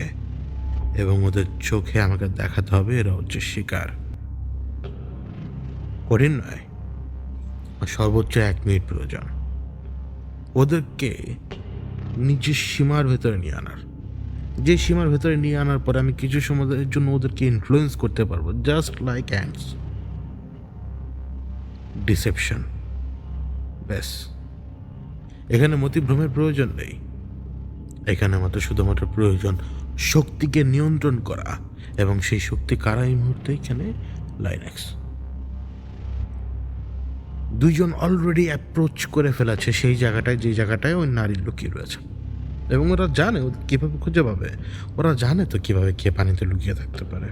এবং ওদের চোখে আমাকে দেখাতে হবে এরা হচ্ছে শিকার। কঠিন নয়, সর্বোচ্চ 1 মিনিট প্রয়োজন ওদেরকে নিজের সীমার ভেতরে নিয়ে আনার। যে সীমার ভেতরে নিয়ে আনার পরে আমি কিছু সময়ের জন্য ওদেরকে ইনফ্লুয়েন্স করতে পারবো, জাস্ট লাইক অ্যান্ডস। ডিসেপশন, ব্যাস। এখানে মতিভ্রমের প্রয়োজন নেই, এখানে আমাদের শুধুমাত্র প্রয়োজন শক্তিকে নিয়ন্ত্রণ করা, এবং সেই শক্তি কারা এই মুহূর্তে? এখানে লাইনেক্স। 2 জন অলরেডি অ্যাপ্রোচ করে ফেলেছে সেই জায়গাটায়, যে জায়গাটায় ওই নারীর লুকিয়ে রয়েছে, এবং ওরা জানে ওদের কীভাবে খুঁজে পাবে। ওরা জানে তো কীভাবে কে পানিতে লুকিয়ে থাকতে পারে।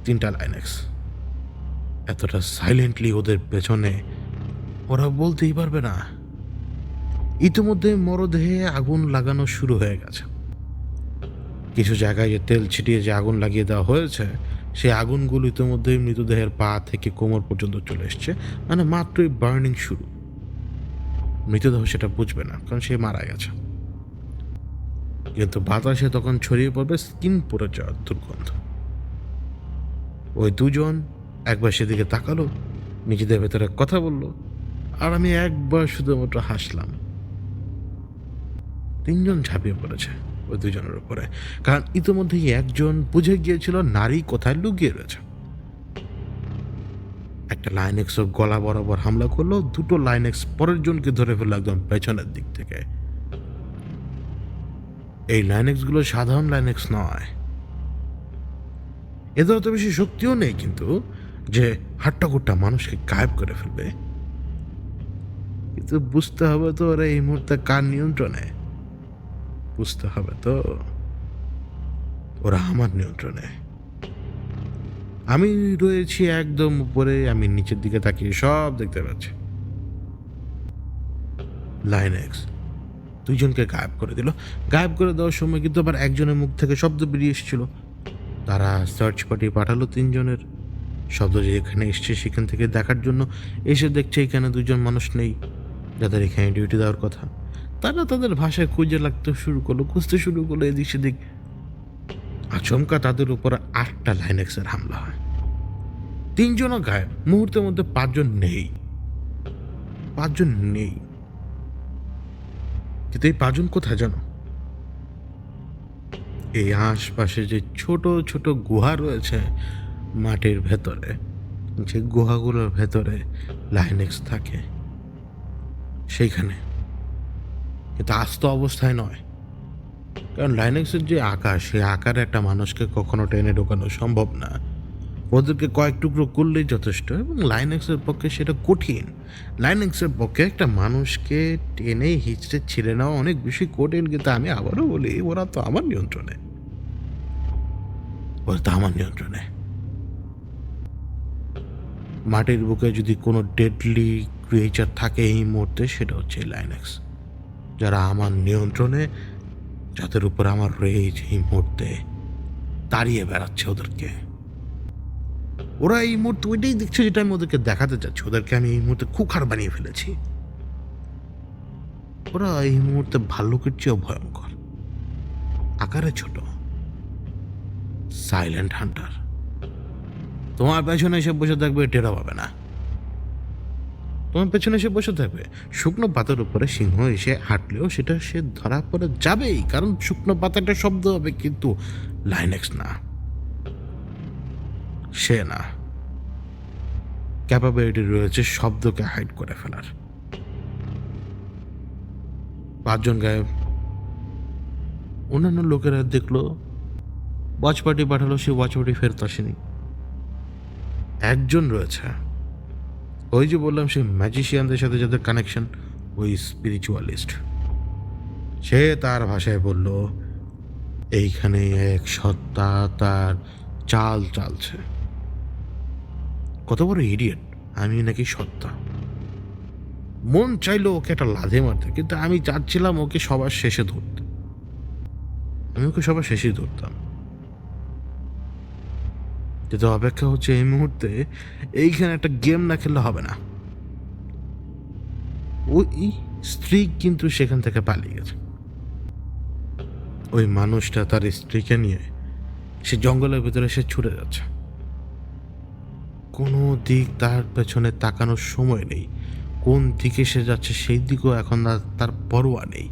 3টা লাইনেক্স এতটা সাইলেন্টলি ওদের পেছনে, ওরা বলতেই পারবে না। ইতিমধ্যে মরদেহে আগুন লাগানো শুরু হয়ে গেছে। কিছু জায়গায় যে তেল ছিটিয়ে যে আগুন লাগিয়ে দেওয়া হয়েছে, সেই আগুনগুলো ইতিমধ্যেই মৃতদেহের পা থেকে কোমর পর্যন্ত চলে এসছে, মানে মাত্রই বার্নিং শুরু। মৃতদেহ সেটা বুঝবে না, কারণ সে মারা গেছে, কিন্তু বাতাসে তখন ছড়িয়ে পড়বে স্কিন পড়ে যাওয়ার দুর্গন্ধ। ওই দুজন একবার সেদিকে তাকালো, নিজেদের ভেতরে কথা বলল, আর আমি একবার শুধুমাত্র হাসলাম। তিনজন ঝাঁপিয়ে পড়েছে ওই দুজনের উপরে, কারণ ইতিমধ্যেই একজন বুঝে গিয়েছিল নারী কোথায় লুকিয়ে রয়েছে। একটা লাইনেক্স ওর গলা বরাবর হামলা করলো, দুটো লাইনেক্স পরের জনকে ধরে ফেললো একদম পেছনের দিক থেকে। এই লাইনেক্সগুলো সাধারণ লাইনেক্স নয়, এদের অত বেশি শক্তিও নেই কিন্তু যে হাট্টাকুট্টা মানুষকে গায়েব করে ফেলবে। কিন্তু বুঝতে হবে তো ওরা এই মুহূর্তে কার নিয়ন্ত্রণে, বুঝতে হবে তো ওরা আমার নিয়ন্ত্রণে। আমি রয়েছি একদম উপরে, আমি নিচের দিকে তাকিয়ে সব দেখতে পাচ্ছি। লাইনেক্স দুইজনকে গায়েব করে দিল। গায়েব করে দেওয়ার সময় কিন্তু আবার একজনের মুখ থেকে শব্দ বেরিয়ে এসেছিল। তারা সার্চ পার্টি পাঠালো তিনজনের। শব্দ যেখানে এসছে সেখান থেকে দেখার জন্য এসে দেখছে এখানে দুজন মানুষ নেই যাদের এখানে ডিউটি দেওয়ার কথা। তারা তাদের ভাষায় খুঁজে লাগতে শুরু করলো, খুঁজতে শুরু করলো এদিক সেদিক। আচমকা তাদের উপর 8টা লাইনেক্সের হামলা হয়। 3 জনও গায়েব, মুহূর্তের মধ্যে 5 জন নেই। 5 জন নেই, কিন্তু এই 5 জন কোথায় জানো? এই আশপাশে যে ছোট ছোট গুহা রয়েছে মাটির ভেতরে, যে গুহাগুলোর ভেতরে লাইনেক্স থাকে সেইখানে, কিন্তু আস্ত অবস্থায় নয়। কারণ লাইনেক্সের যে আকার, সেই আকারে একটা মানুষকে কখনো টেনে ঢোকানো সম্ভব না। ওদেরকে কয়েক টুকরো করলেই যথেষ্ট, এবং লাইনেক্সের পক্ষে সেটা কঠিন। লাইনেক্সের পক্ষে একটা মানুষকে টেনে হিচড়ে ছিঁড়ে নেওয়া অনেক বেশি কঠিন। কিন্তু আমি আবারও বলি, ওরা তো আমার নিয়ন্ত্রণে, ওরা তো আমার নিয়ন্ত্রণে। মাটির বুকে যদি কোনো ডেডলি ক্রিয়েচার থাকে এই মুহূর্তে, সেটা হচ্ছে লাইনেক্স, যারা আমার নিয়ন্ত্রণে, যাদের উপর আমার রেজ এই মুহূর্তে তাড়িয়ে বেড়াচ্ছে ওদেরকে। ওরা এই মুহূর্তে ওইটাই দেখছে যেটা আমি ওদেরকে দেখাতে চাচ্ছি। ওদেরকে আমি এই মুহূর্তে খুখার বানিয়ে ফেলেছি। ওরা এই মুহূর্তে ভাল্লুকের চেয়েও ভয়ঙ্কর, আকারে ছোট, সাইলেন্ট হান্টার। তোমার পেছনে এসে বসে থাকবে, টেরও পাবে না। তোমার পেছনে এসে বসে থাকবে, শুকনো পাতার উপরে সিংহ এসে হাঁটলেও সেটা সে ধরা পড়ে যাবেই, কারণ শুকনো পাতাটা শব্দ হবে, কিন্তু লাইনেক্স না, সে না। ক্যাপাবিলিটি রয়েছে শব্দকে হাইড করে ফেলার। 5 জন গায়েব। অন্যান্য লোকেরা দেখলো, ওয়াচ পার্টি পাঠালো, সে ওয়াচ পার্টি ফেরত আসেনি। একজন রয়েছে, ওই যে বললাম সেই ম্যাজিশিয়ানদের সাথে যাদের কানেকশন, ওই স্পিরিচুয়ালিস্ট। সে তার ভাষায় বলল, এইখানে এক সত্তা তার চাল চালছে। কত বড় ইডিয়েট! আমি নাকি সত্তা। মন চাইলো ওকে একটা লাথি মারতে, কিন্তু আমি চাচ্ছিলাম ওকে সবার শেষে ধরতে। আমি ওকে সবার শেষেই ধরতাম। কিন্তু অপেক্ষা হচ্ছে এই মুহূর্তে এইখানে একটা গেম না খেললে হবে না। ওই স্ত্রী কিন্তু সেখান থেকে পালিয়ে গেছে। ওই মানুষটা তার স্ত্রীকে নিয়ে সে জঙ্গলের ভিতরে সে ছুটে যাচ্ছে। কোনো দিক তার পেছনে তাকানোর সময় নেই। কোন দিকে সে যাচ্ছে সেই দিকেও এখন তার পরোয়া নেই।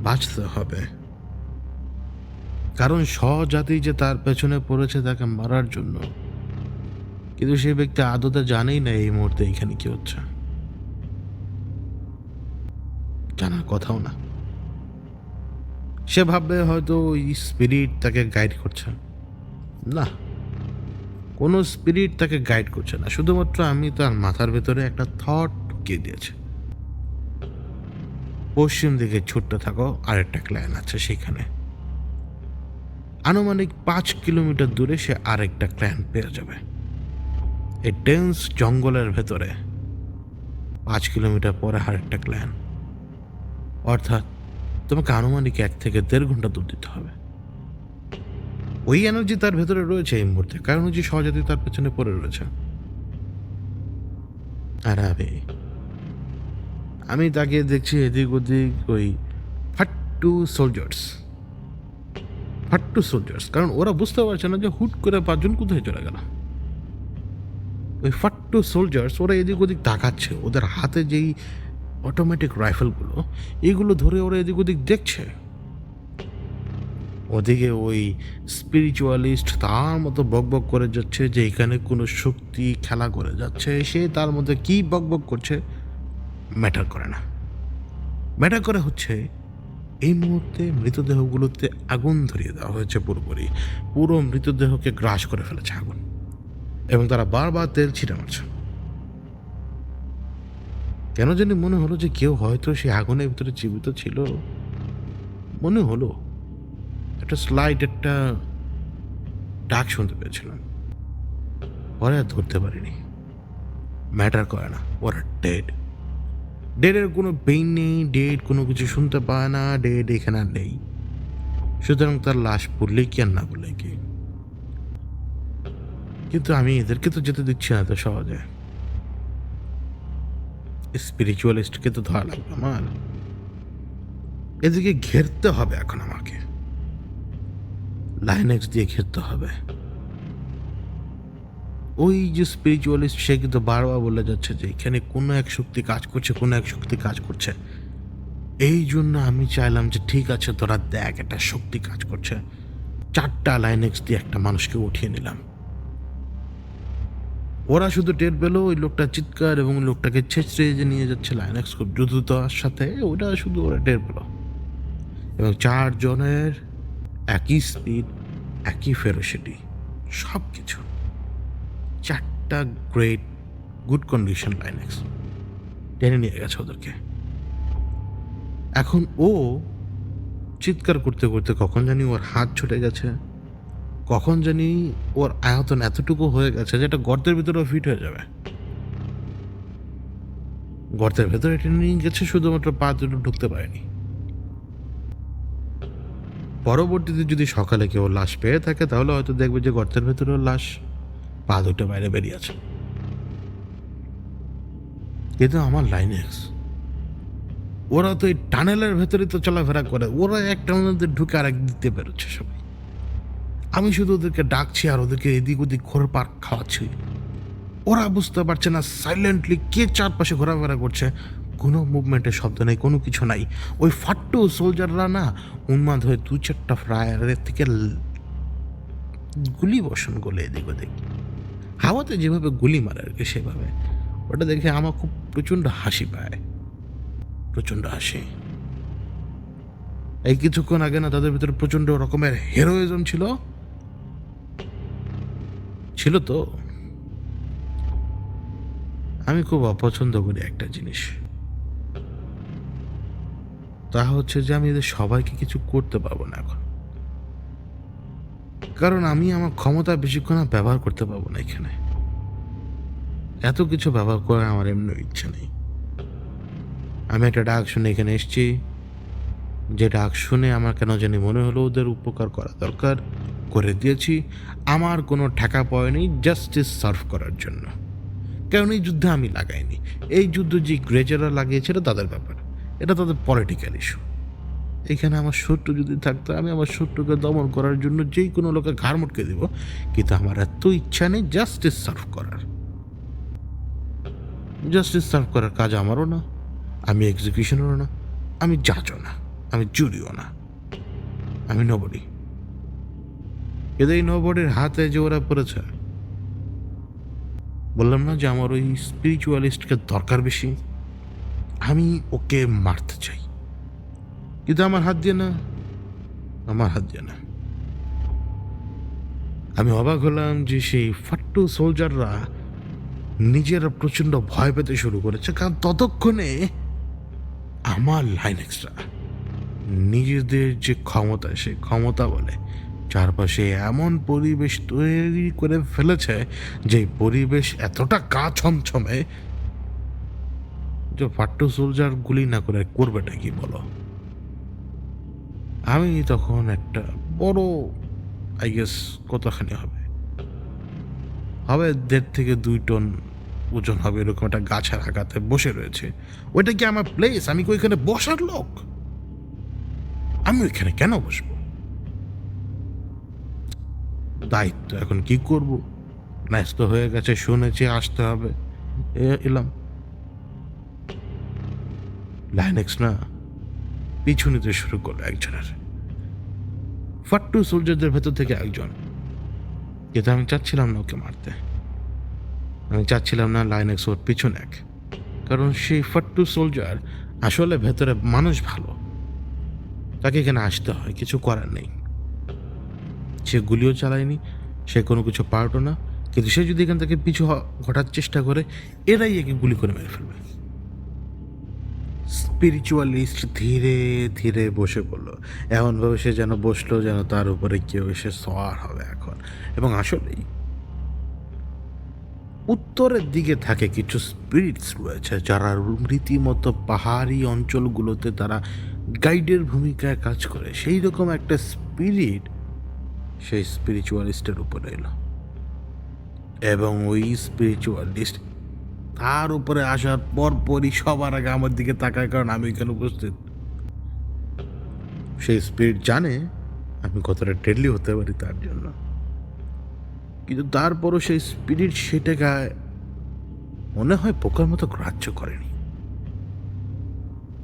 বাঁচতে হবে, কারণ স্বজাতি যে তার পেছনে পড়েছে তাকে মারার জন্য। কিন্তু সেই ব্যক্তি আদতে জানেই না এই মুহূর্তে এখানে কি হচ্ছে, জানার কথাও না। সে ভাববে হয়তো ওই স্পিরিট তাকে গাইড করছে। না, কোনো স্পিরিট তাকে গাইড করছে না, শুধুমাত্র আমি তার মাথার ভেতরে একটা থট ঢুকিয়ে দিয়েছি। পশ্চিম দিকে ছুটতে থাকো, আরেকটা ক্ল্যান আছে সেখানে। আনুমানিক 5 কিলোমিটার দূরে সে আরেকটা ক্ল্যান পেয়ে যাবে। এই ডেন্স জঙ্গলের ভেতরে 5 কিলোমিটার পরে আরেকটা ক্ল্যান, অর্থাৎ তোমাকে আনুমানিক 1 থেকে 1.5 ঘন্টা দূর দিতে হবে। ওই এনার্জি তার ভেতরে রয়েছে এই মুহূর্তে, কারণ ওই যে সহজাতি তার পেছনে পড়ে রয়েছে। আর আমি তাকে দেখছি এদিক ওদিক, ওই ফাট্টু সোলজার্স, কারণ ওরা বুঝতে পারছে না যে হুট করে 5 জন কোথায় চলে গেল। ওই ফাট্টু সোলজার্স ওরা এদিক ওদিক তাকাচ্ছে, ওদের হাতে যেই অটোমেটিক রাইফেলগুলো, এগুলো ধরে ওরা এদিক ওদিক দেখছে। ওদিকে ওই স্পিরিচুয়ালিস্ট তার মতো বকবক করে যাচ্ছে যে এখানে কোনো শক্তি খেলা করে যাচ্ছে। সে তার মধ্যে কি বকবক করছে ম্যাটার করে না, ম্যাটার করে হচ্ছে এই মুহূর্তে মৃতদেহগুলোতে আগুন ধরিয়ে দেওয়া হয়েছে পুরোপুরি, পুরো মৃতদেহকে গ্রাস করে ফেলেছে আগুন, এবং তারা বারবার তেল ছিটা মারছে। কেন জানি মনে হলো যে কেউ হয়তো সেই আগুনের ভিতরে জীবিত ছিল, মনে হলো একটা স্লাইড একটা ডাক শুনতে পেয়েছিলাম। পরে আর ধরতে পারিনি, ম্যাটার করে না, ওরা ডেড। ডেডের কোনো পেইন নেই, ডেড কোনো কিছু শুনতে পায় না, ডেড এখানে আর নেই। সুতরাং তার লাশ পড়লেই কি আর না বললে কি। কিন্তু আমি এদেরকে তো যেতে দিচ্ছি না তো সহজে। স্পিরিচুয়ালিস্টকে তো ধরা লাগবে আমার, এদিকে ঘেরতে হবে এখন আমাকে, লাইনেক্স দিয়ে ঘেরতে হবে। ওই যে স্পিরিচুয়ালিস্ট সে কিন্তু বারবার বলে যাচ্ছে যে এখানে কোনো এক শক্তি কাজ করছে, কোনো এক শক্তি কাজ করছে। এই জন্য আমি চাইলাম যে ঠিক আছে তোরা দেখ, একটা শক্তি কাজ করছে। 4টা লাইনেক্স দিয়ে একটা মানুষকে উঠিয়ে নিলাম। ওরা শুধু টের পেলো ওই লোকটা চিৎকার এবং লোকটাকে ছেঁচড়ে যে নিয়ে যাচ্ছে লাইনেক্স খুব দ্রুততার সাথে, ওটা শুধু ওরা টের পেলো। এবং 4 জনের একই স্পিড, একই ফেরোসিটি, সব কিছু। 4টা গ্রেট গুড কন্ডিশন লাইনেক্স টেনে নিয়ে গেছে ওদেরকে। এখন ও চিৎকার করতে করতে কখন জানি ওর হাত ছুটে গেছে, কখন জানি ওর আয়তন এতটুকু হয়ে গেছে যেটা গর্তের ভিতরেও ফিট হয়ে যাবে। গর্তের ভেতরে টেনে নিয়ে গেছে, শুধুমাত্র পা দুটো ঢুকতে পারেনি। পরবর্তীতে যদি সকালে কেউ লাশ পেয়ে থাকে তাহলে হয়তো দেখবে যে গর্তের ভেতরেও লাশ, পা দুটো বাইরে বেরিয়ে আছে। কিন্তু আমার লাইনেক্স ওরা তো এই টানেলের ভেতরে তো চলাফেরা করে, ওরা এক টানেলে ঢুকে আরেক দিতে বেরোচ্ছে সবাই। আমি শুধু ওদেরকে ডাকছি আর ওদেরকে এদিক ওদিক ঘোরপাক খাওয়াচ্ছি। ওরা বুঝতে পারছে না সাইলেন্টলি কে চারপাশে ঘোরাফেরা করছে, কোনো মুভমেন্টের শব্দ নেই, কোনো কিছু নাই। ওই ফাট্টু সোলজাররা না উন্মাদ হয়ে 2-4টা ফ্রায়ারের থেকে গুলি বর্ষণ করলে এদিক ওদিক, হাওয়াতে যেভাবে গুলি মারে আর কি সেভাবে। ওটা দেখে আমার খুব প্রচণ্ড হাসি পায়, প্রচণ্ড হাসি। এই কিছুক্ষণ আগে না তাদের ভিতরে প্রচণ্ড রকমের হেরোইজম ছিল তো। আমি খুব অপছন্দ করি একটা জিনিস, তা হচ্ছে যে আমি এদের সবাইকে কিছু করতে পারবো না এখন, কারণ আমি আমার ক্ষমতা বেশিক্ষণ আর ব্যবহার করতে পারবো না এখানে। এত কিছু ব্যবহার করার আমার এমনি ইচ্ছা নেই। আমি একটা ডাক শুনে এখানে এসেছি, যে ডাক শুনে আমার কেন জানি মনে হলো ওদের উপকার করা দরকার, করে দিয়েছি। আমার কোনো টাকা পয় নেই জাস্টিস সার্ভ করার জন্য, কারণ এই যুদ্ধে আমি লাগাইনি। এই যুদ্ধ যে গ্রেজাররা লাগিয়েছিল তাদের ব্যাপার, এটা তাদের পলিটিক্যাল ইস্যু। এখানে আমার শত্রু যদি থাকতো আমি আমার শত্রুকে দমন করার জন্য যেই কোনো লোকে ঘাড় মটকে দিব, কিন্তু আমার এত ইচ্ছা নেই জাস্টিস সার্ভ করার। জাস্টিস সার্ভ করার কাজ আমারও না, আমি এক্সিকিউশনেরও না, আমি জাজও না, আমি জুরিও না, আমি নোবডি। কিন্তু এই নোবডির হাতে যে ওরা পড়েছে, বললাম না যে আমার ওই স্পিরিচুয়ালিস্টকে দরকার বেশি, আমি ওকে মারতে চাই, কিন্তু আমার হাত দিয়ে না, আমার হাত দিয়ে না। আমি অবাক হলাম যে সেই ফাট্টু সোলজাররা নিজেরা প্রচণ্ড ভয় পেতে শুরু করেছে, কারণ ততক্ষণে আমার লাইনেক্সরা নিজেদের যে ক্ষমতা, সেই ক্ষমতা বলে চারপাশে এমন পরিবেশ তৈরি করে ফেলেছে যে পরিবেশ এতটা গা ছমছমে যে ফাট্টু সোলজার গুলি না করে করবেটা কি বলো। আমি তখন একটা বড় আই গেস কতখানি হবে, 1.5 থেকে 2 টন ওজন হবে, এরকম একটা গাছের আঘাতে বসে রয়েছে। ওইটা কি আমার প্লেস? আমি কি ওইখানে বসার লোক? আমি ওইখানে কেন বসবো? দায়িত্ব, এখন কি করব? ন্যস্ত হয়ে গেছে, শুনেছি আসতে হবে, এলাম। লাইনেক্স না পিছু নিতে শুরু করলো একজনের, ফাট্টু সোলজারদের ভেতর থেকে একজন। কিন্তু আমি চাচ্ছিলাম না ওকে মারতে, আমি চাচ্ছিলাম না লাইনেক্স ওর পিছু নেক, কারণ সেই ফাট্টু সোলজার আসলে ভেতরে মানুষ ভালো, তাকে এখানে আসতে হয়, কিছু করার নেই। সে গুলিও চালায়নি, সে কোনো কিছু পারতো না, কিন্তু সে যদি এখান থেকে পিছু ঘটার চেষ্টা করে, এরাই একে গুলি করে মেরে ফেলবে। স্পিরিচুয়ালিস্ট ধীরে ধীরে বসে পড়লো, এমনভাবে সে যেন বসলো যেন তার উপরে কেউ এসে সওয়ার হবে এখন। এবং আসলেই উত্তরের দিকে থাকে কিছু স্পিরিটস রয়েছে যারা রীতিমতো পাহাড়ি অঞ্চলগুলোতে তারা গাইডের ভূমিকায় কাজ করে। সেই রকম একটা স্পিরিট সেই স্পিরিচুয়ালিস্টের উপরে এলো, এবং ওই স্পিরিচুয়ালিস্ট তার উপরে আসার পরপরই সবার আগে আমার দিকে তাকায়, কারণ আমি এখানে উপস্থিত। সেই স্পিরিট জানে আমি কতটা ডেডলি হতে পারি তার জন্য, কিন্তু তারপরও সেই স্পিরিট সেটাকে মনে হয় পোকার মতো গ্রাহ্য করেনি।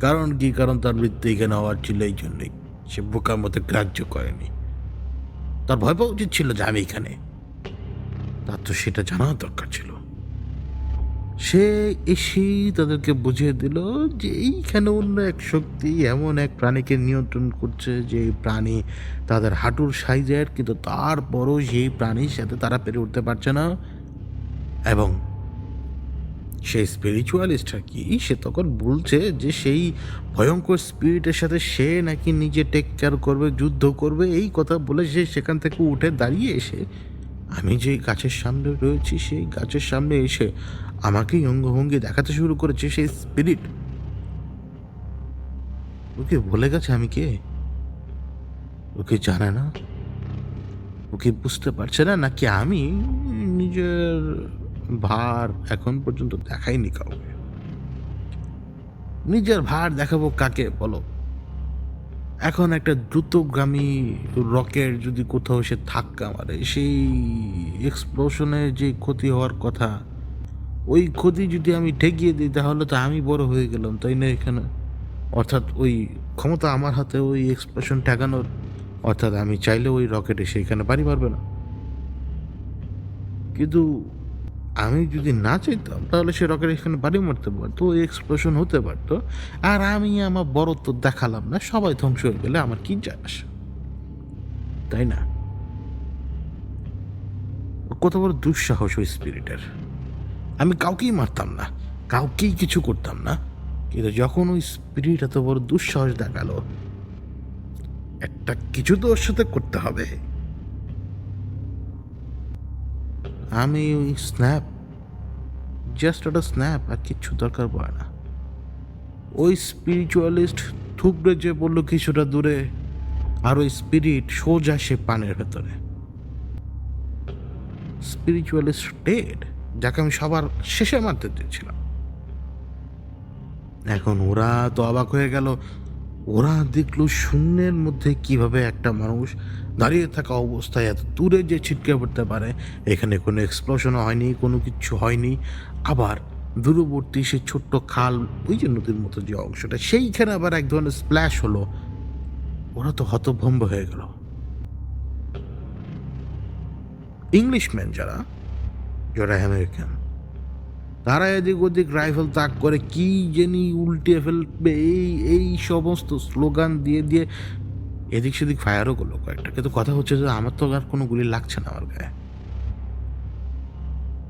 কারণ কি? কারণ তার মৃত্যু এখানে হওয়ার ছিল, এই জন্যই সে বোকার মতো গ্রাহ্য করেনি। তার ভয় পাওয়া উচিত ছিল যে আমি এখানে, তার তো সেটা জানা দরকার ছিল। সে এসেই তাদেরকে বুঝিয়ে দিল যে এইখানে অন্য এক শক্তি এমন এক প্রাণীকে নিয়ন্ত্রণ করছে, যে প্রাণী তাদের হাঁটুর সাইজের, কিন্তু তারপরও সেই প্রাণীর সাথে তারা পেরে উঠতে পারছে না। এবং সেই স্পিরিচুয়ালিস্ট আর কি, সে তখন বলছে যে সেই ভয়ঙ্কর স্পিরিটের সাথে সে নাকি নিজে টেক কেয়ার করবে, যুদ্ধ করবে, এই কথা বলে সে সেখান থেকে উঠে দাঁড়িয়ে এসে আমি যে গাছের সামনে রয়েছি সেই গাছের সামনে এসে আমাকেই অঙ্গভঙ্গি দেখাতে শুরু করেছে। সেই স্পিরিট ওকে বলে গেছে আমি কে, ওকে জানে না, ওকে বুঝতে পারছে না, নাকি আমি নিজের ভার এখন পর্যন্ত দেখাইনি কাউকে। নিজের ভার দেখাবো কাকে বলো? এখন একটা দ্রুতগামী রকেট যদি কোথাও সে ধাক্কা মারে, সেই এক্সপ্লোশনে যে ক্ষতি হওয়ার কথা, ওই ক্ষতি যদি আমি ঠেকিয়ে দিই তাহলে তো আমি বড় হয়ে গেলাম, তাই না এখানে? অর্থাৎ ওই ক্ষমতা আমার হাতে ওই এক্সপ্লোশন ঠেকানোর, অর্থাৎ আমি চাইলে ওই রকেটে সেইখানে বাড়ি মারবে না। কিন্তু আমি যদি না চাইতাম তাহলে সে রকেট এখানে বাড়ি মারতে পারতো, ওই এক্সপ্লোশন হতে পারতো, আর আমি আমার বড়ত্ব দেখালাম না, সবাই ধ্বংস হয়ে গেলে আমার কি যায় আসে, তাই না? কত বড় দুঃসাহস ওই স্পিরিটের! আমি কাউকেই মারতাম না, কাউকেই কিছু করতাম না, কিন্তু যখন ওই স্পিরিট এত বড় দুঃসাহস দেখালো, একটা কিছু তো ওর সাথে করতে হবে। আমি ওই স্ন্যাপ, জাস্ট একটা স্ন্যাপ, আর কিচ্ছু দরকার পড়ে না। ওই স্পিরিচুয়ালিস্ট থুবড়ে যে বললো কিছুটা দূরে, আর ওই স্পিরিট সোজা সে পানের ভেতরে। স্পিরিচুয়ালিস্ট ডেড, যাকে আমি সবার শেষে মারতে চেয়েছিলাম। এখন ওরা তো অবাক হয়ে গেল, ওরা দেখলো শূন্যের মধ্যে কিভাবে একটা মানুষ দাঁড়িয়ে থাকা অবস্থায় এত দূরে যে ছিটকে পড়তে পারে। এখানে কোনো এক্সপ্লোশনও হয়নি, কোনো কিছু হয়নি। আবার দূরবর্তী সে ছোট্ট খাল, ওই যে নদীর মতো যে অংশটা, সেইখানে আবার এক ধরনের স্প্ল্যাশ হলো। ওরা তো হতভম্ব হয়ে গেল। ইংলিশম্যান যারা, যারা আমেরিকান, তারা এদিক ওদিক রাইফেল তাক করে কি জানি উল্টে ফেলবে এই এই সমস্ত স্লোগান দিয়ে দিয়ে এদিক সেদিক ফায়ারও করলো কয়েকটা। কিন্তু কথা হচ্ছে যে আমার তো আর কোনো গুলি লাগছে না আমার গায়ে,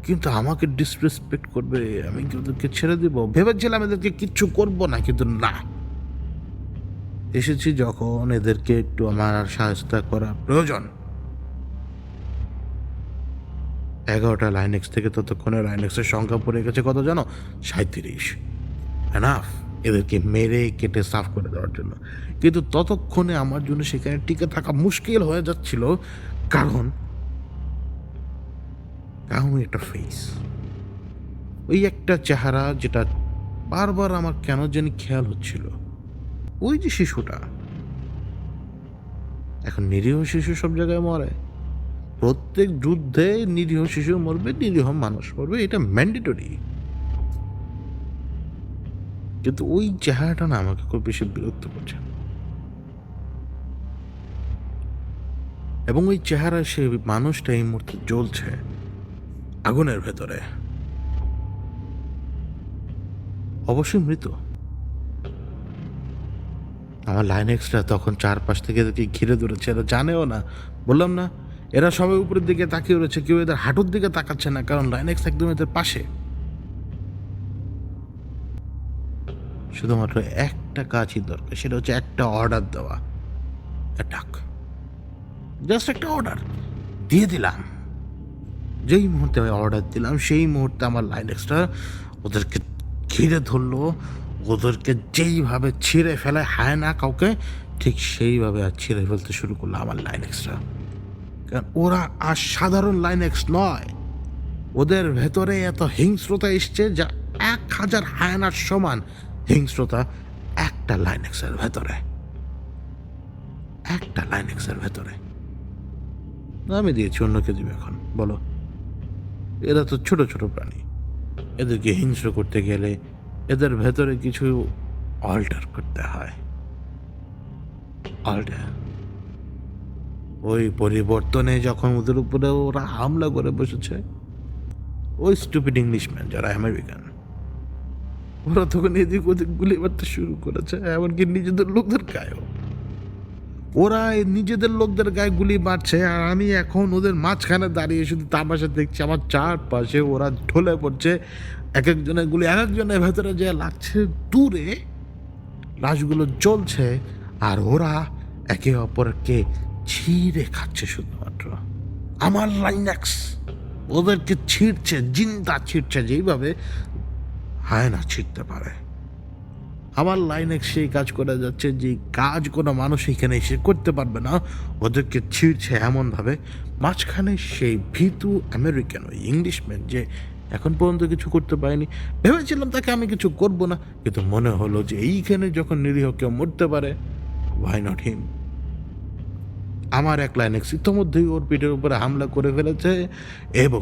কিন্তু আমাকে ডিসরেসপেক্ট করবে, আমি কি ওদেরকে ছেড়ে দিব? ভেবেছিলাম এদেরকে কিচ্ছু করব না, কিন্তু না, এসেছি যখন এদেরকে একটু আমার সাহায্য করা প্রয়োজন। 11টা লাইনেক্স থেকে ততক্ষণে লাইনেক্সের সংখ্যা পড়ে গেছে কত জানো? 37। এনাফ এদেরকে মেরে কেটে সাফ করে দেওয়ার জন্য। কিন্তু ততক্ষণে আমার জন্য সেখানে টিকে থাকা মুশকিল হয়ে যাচ্ছিল, কারণ কারণ একটা ফেস, ওই একটা চেহারা যেটা বারবার আমার কেন জানি খেয়াল হচ্ছিল। ওই যে শিশুটা, এখন নিরীহ শিশু সব জায়গায় মরে, প্রত্যেক যুদ্ধে নিরীহ শিশু মরবে, নিরীহ মানুষ মরবে, এটা ম্যান্ডেটরি। কিন্তু ওই চেহারাটা না আমাকে খুব বেশি বিরক্ত করছে, এবং ওই চেহারা সে মানুষটা এই মুহূর্তে জ্বলছে আগুনের ভেতরে, অবশ্যই মৃত। আমার লাইন এক্সট্রা তখন চারপাশ থেকে এদেরকে ঘিরে ধরেছে, এরা জানেও না, বললাম না, এরা সবাই উপরের দিকে তাকিয়ে রয়েছে, কেউ এদের হাঁটুর দিকে তাকাচ্ছে না, কারণ লাইন এক্স একদম এদের পাশে। শুধুমাত্র একটা কাজই দরকার, সেটা হচ্ছে একটা অর্ডার দেওয়া, অ্যাটাক, জাস্ট একটা অর্ডার দিয়ে দিলাম। যেই মুহূর্তে আমি অর্ডার দিলাম সেই মুহূর্তে আমার লাইন এক্সট্রা ওদেরকে ঘিরে ধরলো, ওদেরকে যেইভাবে ছিঁড়ে ফেলে হায় না কাউকে, ঠিক সেইভাবে আর ছিঁড়ে ফেলতে শুরু করলো আমার লাইন এক্সট্রা। কারণ ওরা আর সাধারণ লাইন এক্স নয়, ওদের ভেতরে এত হিংস্রতা এসছে যা 1000 হায়নার সমান হিংস্রতা একটা লাইন এক্সের ভেতরে, একটা লাইন এক্সের ভেতরে। আমি দিয়েছি, অন্যকে দিবে এখন বলো। এরা তো ছোট ছোট প্রাণী, এদেরকে হিংস্র করতে গেলে এদের ভেতরে কিছু অল্টার করতে হয়। অল্টার, ওই পরিবর্তনে যখন ওদের উপরে ওরা হামলা করে বসেছে, ওই স্টুপিড ইংলিশম্যান যারা আমেরিকান, ওরা তখন এদিক ওদিক গুলি মারতে শুরু করেছে, এমনকি নিজেদের লোকদের গায়েও। ওরা নিজেদের লোকদের গায়ে গুলি মারছে, আর আমি এখন ওদের মাঝখানে দাঁড়িয়ে শুধু তামাশা দেখছি। আমার চারপাশে ওরা ঢলে পড়ছে, এক একজনের গুলি এক একজনের ভেতরে যে লাগছে, দূরে লাশগুলো জ্বলছে, আর ওরা একে অপরকে ছিঁড়ে খাচ্ছে। শুধুমাত্র আমার লাইনাক্স ওদেরকে ছিঁড়ছে, জিন্দা ছিঁড়ছে, যেইভাবে হায়না ছিঁড়তে পারে। আমার লাইনে সেই কাজ করে যাচ্ছে যে কাজ কোনো মানুষ এখানে এসে করতে পারবে না, ওদেরকে ছিঁড়ছে এমনভাবে। মাঝখানে সেই ভীতু আমেরিকান ওই ইংলিশম্যান যে এখন পর্যন্ত কিছু করতে পারেনি, ভেবেছিলাম তাকে আমি কিছু করব না, কিন্তু মনে হলো যে এইখানে যখন নিরীহ কেউ মরতে পারে, ওয়াই নট হিম। আমার এক লাইনেক্স ইতোমধ্যেই ওর পিঠের উপরে হামলা করে ফেলেছে, এবং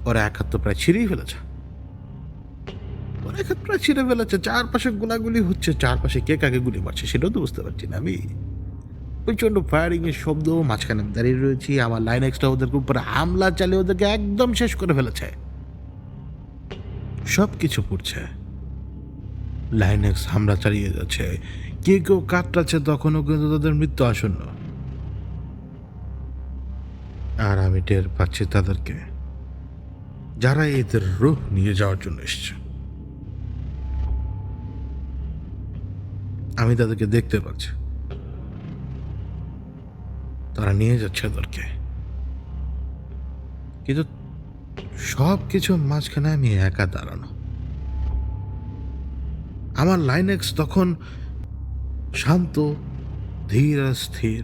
ওরা এক হাত তো প্রায় ছিঁড়েই ফেলেছে, প্রায় ছিঁড়ে ফেলেছে। চারপাশে গোলাগুলি হচ্ছে, চারপাশে কে কাকে গুলি মারছে সেটাও তো বুঝতে পারছি না আমি। প্রচণ্ড ফায়ারিং এর শব্দ, মাঝখানে দাঁড়িয়ে রয়েছি, আমার লাইন এক্সট্রা ওদেরকে উপরে হামলা চালিয়ে ওদেরকে একদম শেষ করে ফেলেছে, সব কিছু পড়ছে। লাইন এক্স হামলা চালিয়ে যাচ্ছে, কে কেউ কাতরাচ্ছে, তখনও কিন্তু তাদের মৃত্যু আসন্ন। আর আমি টের পাচ্ছি তাদেরকে, যারা এদের রূহ নিয়ে যাওয়ার জন্য এসছে। আমি তাদেরকে দেখতে পাচ্ছি, তারা নিয়ে যাচ্ছে ওদেরকে, কিন্তু সব কিছুর মাঝখানে আমি একা দাঁড়ানো। আমার লাইনেক্স তখন শান্ত, ধীর আর স্থির,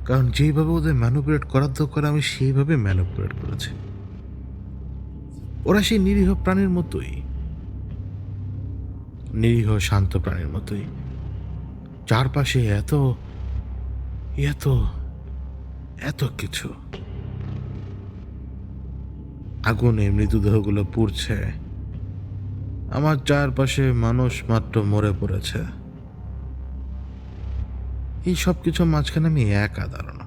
কারণ যেইভাবে ওদের ম্যানুপুলেট করার দরকার আমি সেইভাবে ম্যানুপুলেট করেছি। ওরা সেই নিরীহ প্রাণীর মতোই, নিরীহ শান্ত প্রাণীর মতোই। চারপাশে এত এত এত কিছু, আগুনে মৃতদেহগুলো পুড়ছে, আমার চারপাশে মানুষ মাত্র মরে পড়েছে। এই সব কিছুর মাঝখানে আমি একা দাঁড়ানো।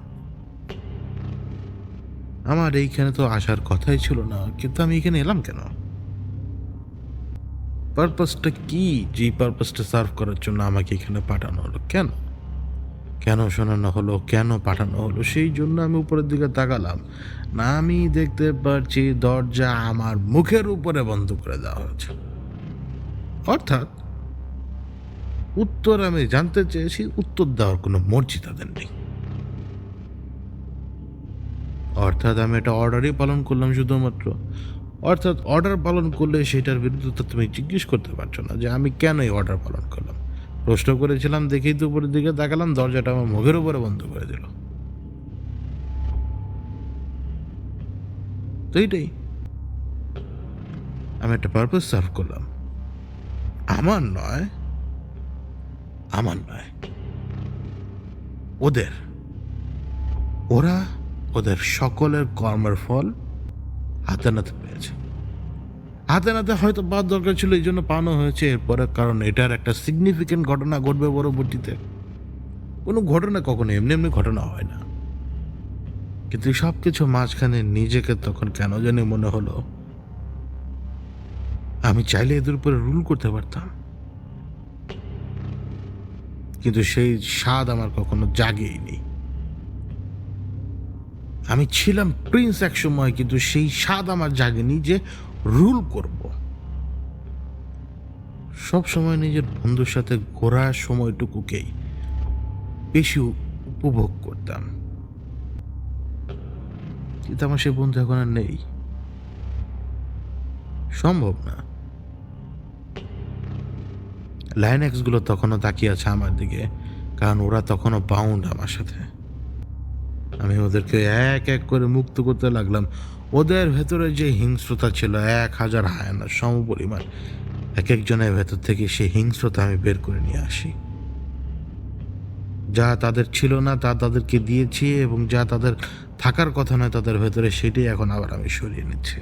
আমার এইখানে তো আসার কথাই ছিল না, কিন্তু আমি এখানে এলাম কেন? পারপাসটা কি? যে পারপাসটা সার্ভ করার জন্য আমাকে এখানে পাঠানো হলো, কেন কেন শোনানো হলো, কেন পাঠানো হলো? সেই জন্য আমি উপরের দিকে তাকালাম, না আমি দেখতে পাচ্ছি দরজা আমার মুখের উপরে বন্ধ করে দেওয়া হয়েছে। অর্থাৎ উত্তর আমি জানতে চেয়েছি, উত্তর দেওয়ার কোনো মর্জি তাদের নেই। অর্থাৎ আমি একটা অর্ডারই পালন করলাম শুধুমাত্র। অর্থাৎ অর্ডার পালন করলে সেটার বিরুদ্ধে তো তুমি জিজ্ঞেস করতে পারছো না যে আমি কেন এই অর্ডার পালন করলাম। প্রশ্ন করেছিলাম দেখেই তো উপরের দিকে তাকালাম, দরজাটা আমার মুখের উপরে বন্ধ করে দিল। তো এইটাই, আমি একটা পারপাস সার্ভ করলাম। আমার নয়, আমার নয়, ওদের। ওরা ওদের সকলের কর্মের ফল হাতে নাতে পেয়েছে। হাতে নাতে হয়তো পাওয়ার দরকার ছিল, এই জন্য পাওয়ানো হয়েছে এরপরে, কারণ এটার একটা সিগনিফিকেন্ট ঘটনা ঘটবে পরবর্তীতে। কোনো ঘটনা কখনো এমনি এমনি ঘটনা হয় না। কিন্তু সব কিছু মাঝখানে নিজেকে তখন কেন জানি মনে হলো আমি চাইলে এদের উপরে রুল করতে পারতাম, কিন্তু সেই স্বাদ আমার কখনো জাগেইনি। আমি ছিলাম প্রিন্স এক সময়, কিন্তু সেই স্বাদ আমার জাগেনি যে রুল করব। সব সময় নিজের বন্ধুর সাথে ঘোরার সময়টুকুকেই বেশি উপভোগ করতাম, কিন্তু আমার সেই বন্ধু এখন আর নেই। সম্ভব না। লাইনএক্স গুলো তখনও তাকিয়ে আছে আমার দিকে, কারণ ওরা তখনও বাউন্ড আমার সাথে। আমি ওদেরকে এক এক করে মুক্ত করতে লাগলাম। ওদের ভেতরে যে হিংস্রতা ছিল 1000 হায়ানার সমপরিমাণ, এক একজনের ভেতর থেকে সেই হিংস্রতা আমি বের করে নিয়ে আসি। যা তাদের ছিল না তা তাদেরকে দিয়েছি, এবং যা তাদের থাকার কথা নয় তাদের ভেতরে, সেটাই এখন আবার আমি সরিয়ে নিচ্ছি।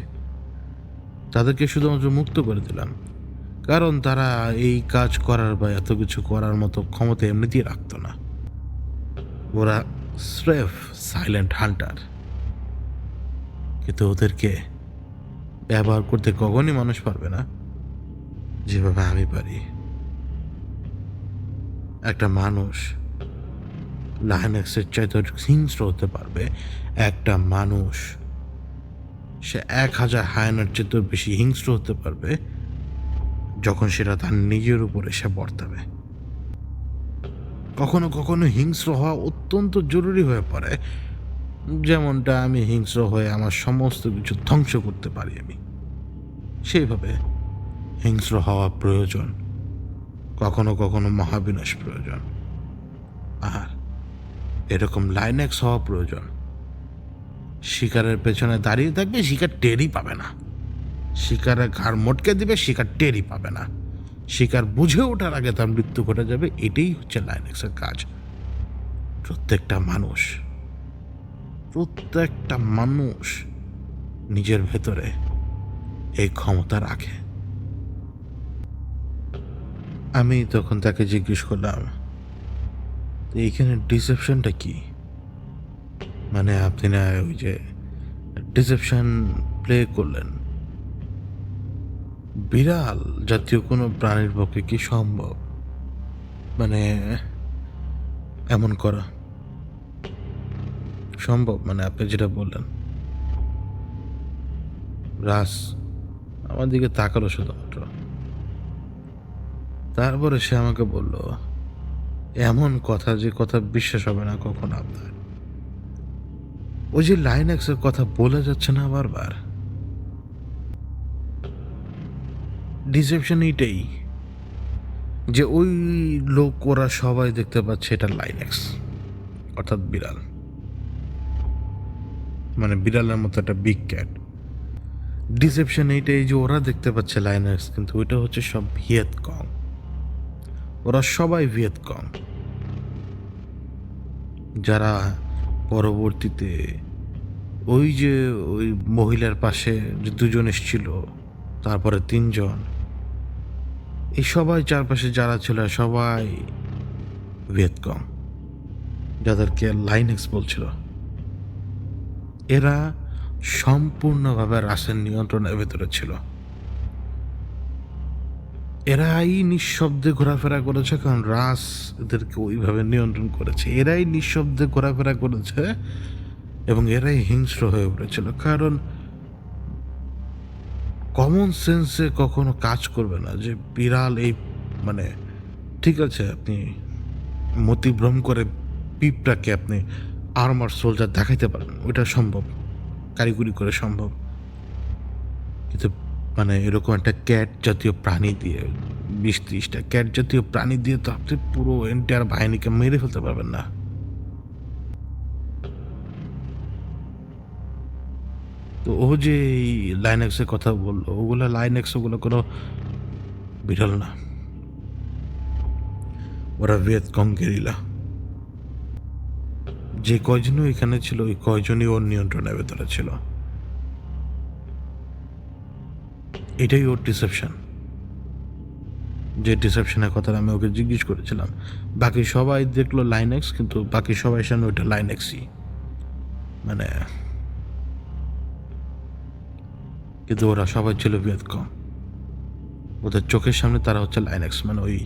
তাদেরকে শুধুমাত্র মুক্ত করে দিলাম, কারণ তারা এই কাজ করার বা এত কিছু করার মতো ক্ষমতা এমনিতেই রাখতো না। ওরা স্রেফ সাইলেন্ট হান্টার। কিন্তু ওদেরকে ব্যবহার করতে কখনই মানুষ পারবে না যেভাবে আমি পারি। একটা মানুষ লাইনএক্সের চাইতে হিংস্র হতে পারবে, একটা মানুষ সে 1000 হায়ানার চেয়ে বেশি হিংস্র হতে পারবে যখন সেটা তার নিজের উপর এসে বর্তাবে। কখনো কখনো হিংস্র হওয়া অত্যন্ত জরুরি হয়ে পড়ে, যেমনটা আমি হিংস্র হয়ে আমার সমস্ত কিছু ধ্বংস করতে পারি আমি, সেইভাবে হিংস্র হওয়া প্রয়োজন। কখনো কখনো মহাবিনাশ প্রয়োজন, আর এরকম লাইনএক্স হওয়া প্রয়োজন। শিকারের পেছনে দাঁড়িয়ে থাকবে, শিকার টেরই পাবে না। শিকারের ঘাড় মটকে দিবে, শিকার টেরই পাবে না। শিকার বুঝে ওঠার আগে তার মৃত্যু ঘটে যাবে। এটাই হচ্ছে লাইনএক্সের কাজ। প্রত্যেকটা মানুষ নিজের ভেতরে এই ক্ষমতা রাখে। আমি তখন তাকে জিজ্ঞেস করলাম, এইখানে ডিসেপশনটা কি? মানে আপনি না ওই যে ডিসেপশন প্লে করলেন, বিড়াল জাতীয় কোনো প্রাণীর পক্ষে কি সম্ভব মানে এমন করা সম্ভব? মানে আপনি যেটা বললেন। রাস আমার দিকে তাকালো শুধুমাত্র, তারপরে সে আমাকে বলল এমন কথা যে কথা বিশ্বাস হবে না কখনো আপনার। ওই যে লাইনএক্সের কথা বলে যাচ্ছে না বারবার, ডিসেপশন এইটাই যে ওই লোক ওরা সবাই দেখতে পাচ্ছে এটা লাইনএক্স, অর্থাৎ বিড়াল, মানে বিড়ালের মতো একটা বিগ ক্যাট। ডিসেপশন এইটাই যে ওরা দেখতে পাচ্ছে লাইনএক্স, কিন্তু ওইটা হচ্ছে সব ভিয়েতকং। ওরা সবাই ভিয়েতকং, যারা পরবর্তীতে ওই যে ওই মহিলার পাশে যে 2জন এসেছিল, তারপরে 3জন, এই সবাই চারপাশে যারা ছিল সবাই ভিয়েতকং, যাদেরকে লাইনএক্স বলছিল। এরা সম্পূর্ণভাবে রাসের নিয়ন্ত্রণের ভেতরে ছিল। এরাই নিঃশব্দে ঘোরাফেরা করেছে, কারণ রাস এদেরকে ওইভাবে নিয়ন্ত্রণ করেছে। এরাই নিঃশব্দে ঘোরাফেরা করেছে এবং এরাই হিংস্র হয়ে উঠেছিল, কারণ কমন সেন্সে কখনো কাজ করবে না যে বিড়াল এই মানে ঠিক আছে আপনি মতিভ্রম করে পিঁপড়াকে আপনি আর্মার সোলজার দেখাইতে পারেন, ওইটা সম্ভব, কারিগরি করে সম্ভব, কিন্তু মানে এরকম একটা ক্যাট জাতীয় প্রাণী দিয়ে 20-30টা ক্যাট জাতীয় প্রাণী দিয়ে তো আপনি পুরো এন্টায়ার বাহিনীকে মেরে ফেলতে পারবেন না। তো ও যে এই লাইনেক্সের কথা বললো, ওগুলো লাইনেক্স ওগুলো কোনো বিরল না, ওরা ভিয়েতকং গেরিলা। যে কয়জনও এখানে ছিল ওই কয়জনই ওর নিয়ন্ত্রণের ভেতরে ছিল। এটাই ওর ডিসেপশন, যে ডিসেপশনের কথা আমি ওকে জিজ্ঞেস করেছিলাম। বাকি সবাই দেখলো লাইনেক্স, কিন্তু বাকি সবাই সামনে ওইটা লাইনেক্সই, মানে কিন্তু ওরা সবাই ছিল ভিয়েতকং। ওদের চোখের সামনে তারা হচ্ছে লাইনেক্স, মানে ওই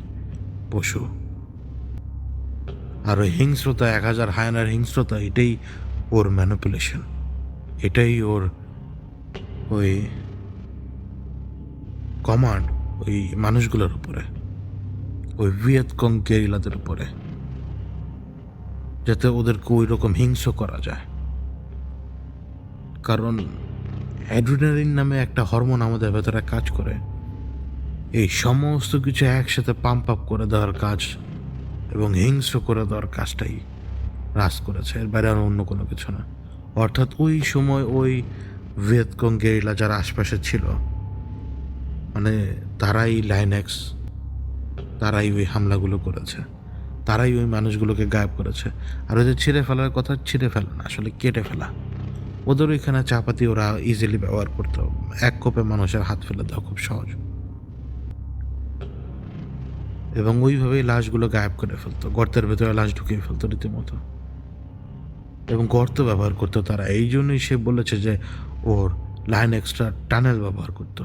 পশু। আর ওই হিংস্রতা, 1000 হায়নার হিংস্রতা, এটাই ওর ম্যানিপুলেশন, এটাই ওর ওই কমান্ড ওই মানুষগুলোর উপরে, ওই ভিয়েতকং গেরিলাদের উপরে, যাতে ওদেরকে ওই রকম হিংস্র করা যায়। কারণ অ্যাড্রিনালিন নামে একটা হরমোন আমাদের ভেতরে কাজ করে, এই সমস্ত কিছু একসাথে পাম্প আপ করে দেওয়ার কাজ এবং হিংস্র করে দেওয়ার কাজটাই রাজ করেছে, এর বাইরে আর অন্য কোনো কিছু না। অর্থাৎ ওই সময় ওই ভিয়েতকং গেরিলা যারা আশপাশে ছিল, মানে তারাই লাইনেক্স, তারাই ওই হামলাগুলো করেছে, তারাই ওই মানুষগুলোকে গায়েব করেছে। আর ওই যে ছিঁড়ে ফেলার কথা, ছিঁড়ে ফেলা না, আসলে কেটে ফেলা। ওদের ওইখানে চাপাতি ওরা ইজিলি ব্যবহার করতো, এক কোপে মানুষের হাত ফেলে দেওয়া খুব সহজ, এবং ওইভাবেই লাশগুলো গায়েব করে ফেলতো, গর্তের ভেতরে লাশ ঢুকিয়ে ফেলতো রীতিমতো, এবং গর্ত ব্যবহার করতো তারা। এই জন্যই সে বলেছে যে ওর লাইন এক্সট্রা টানেল ব্যবহার করতো।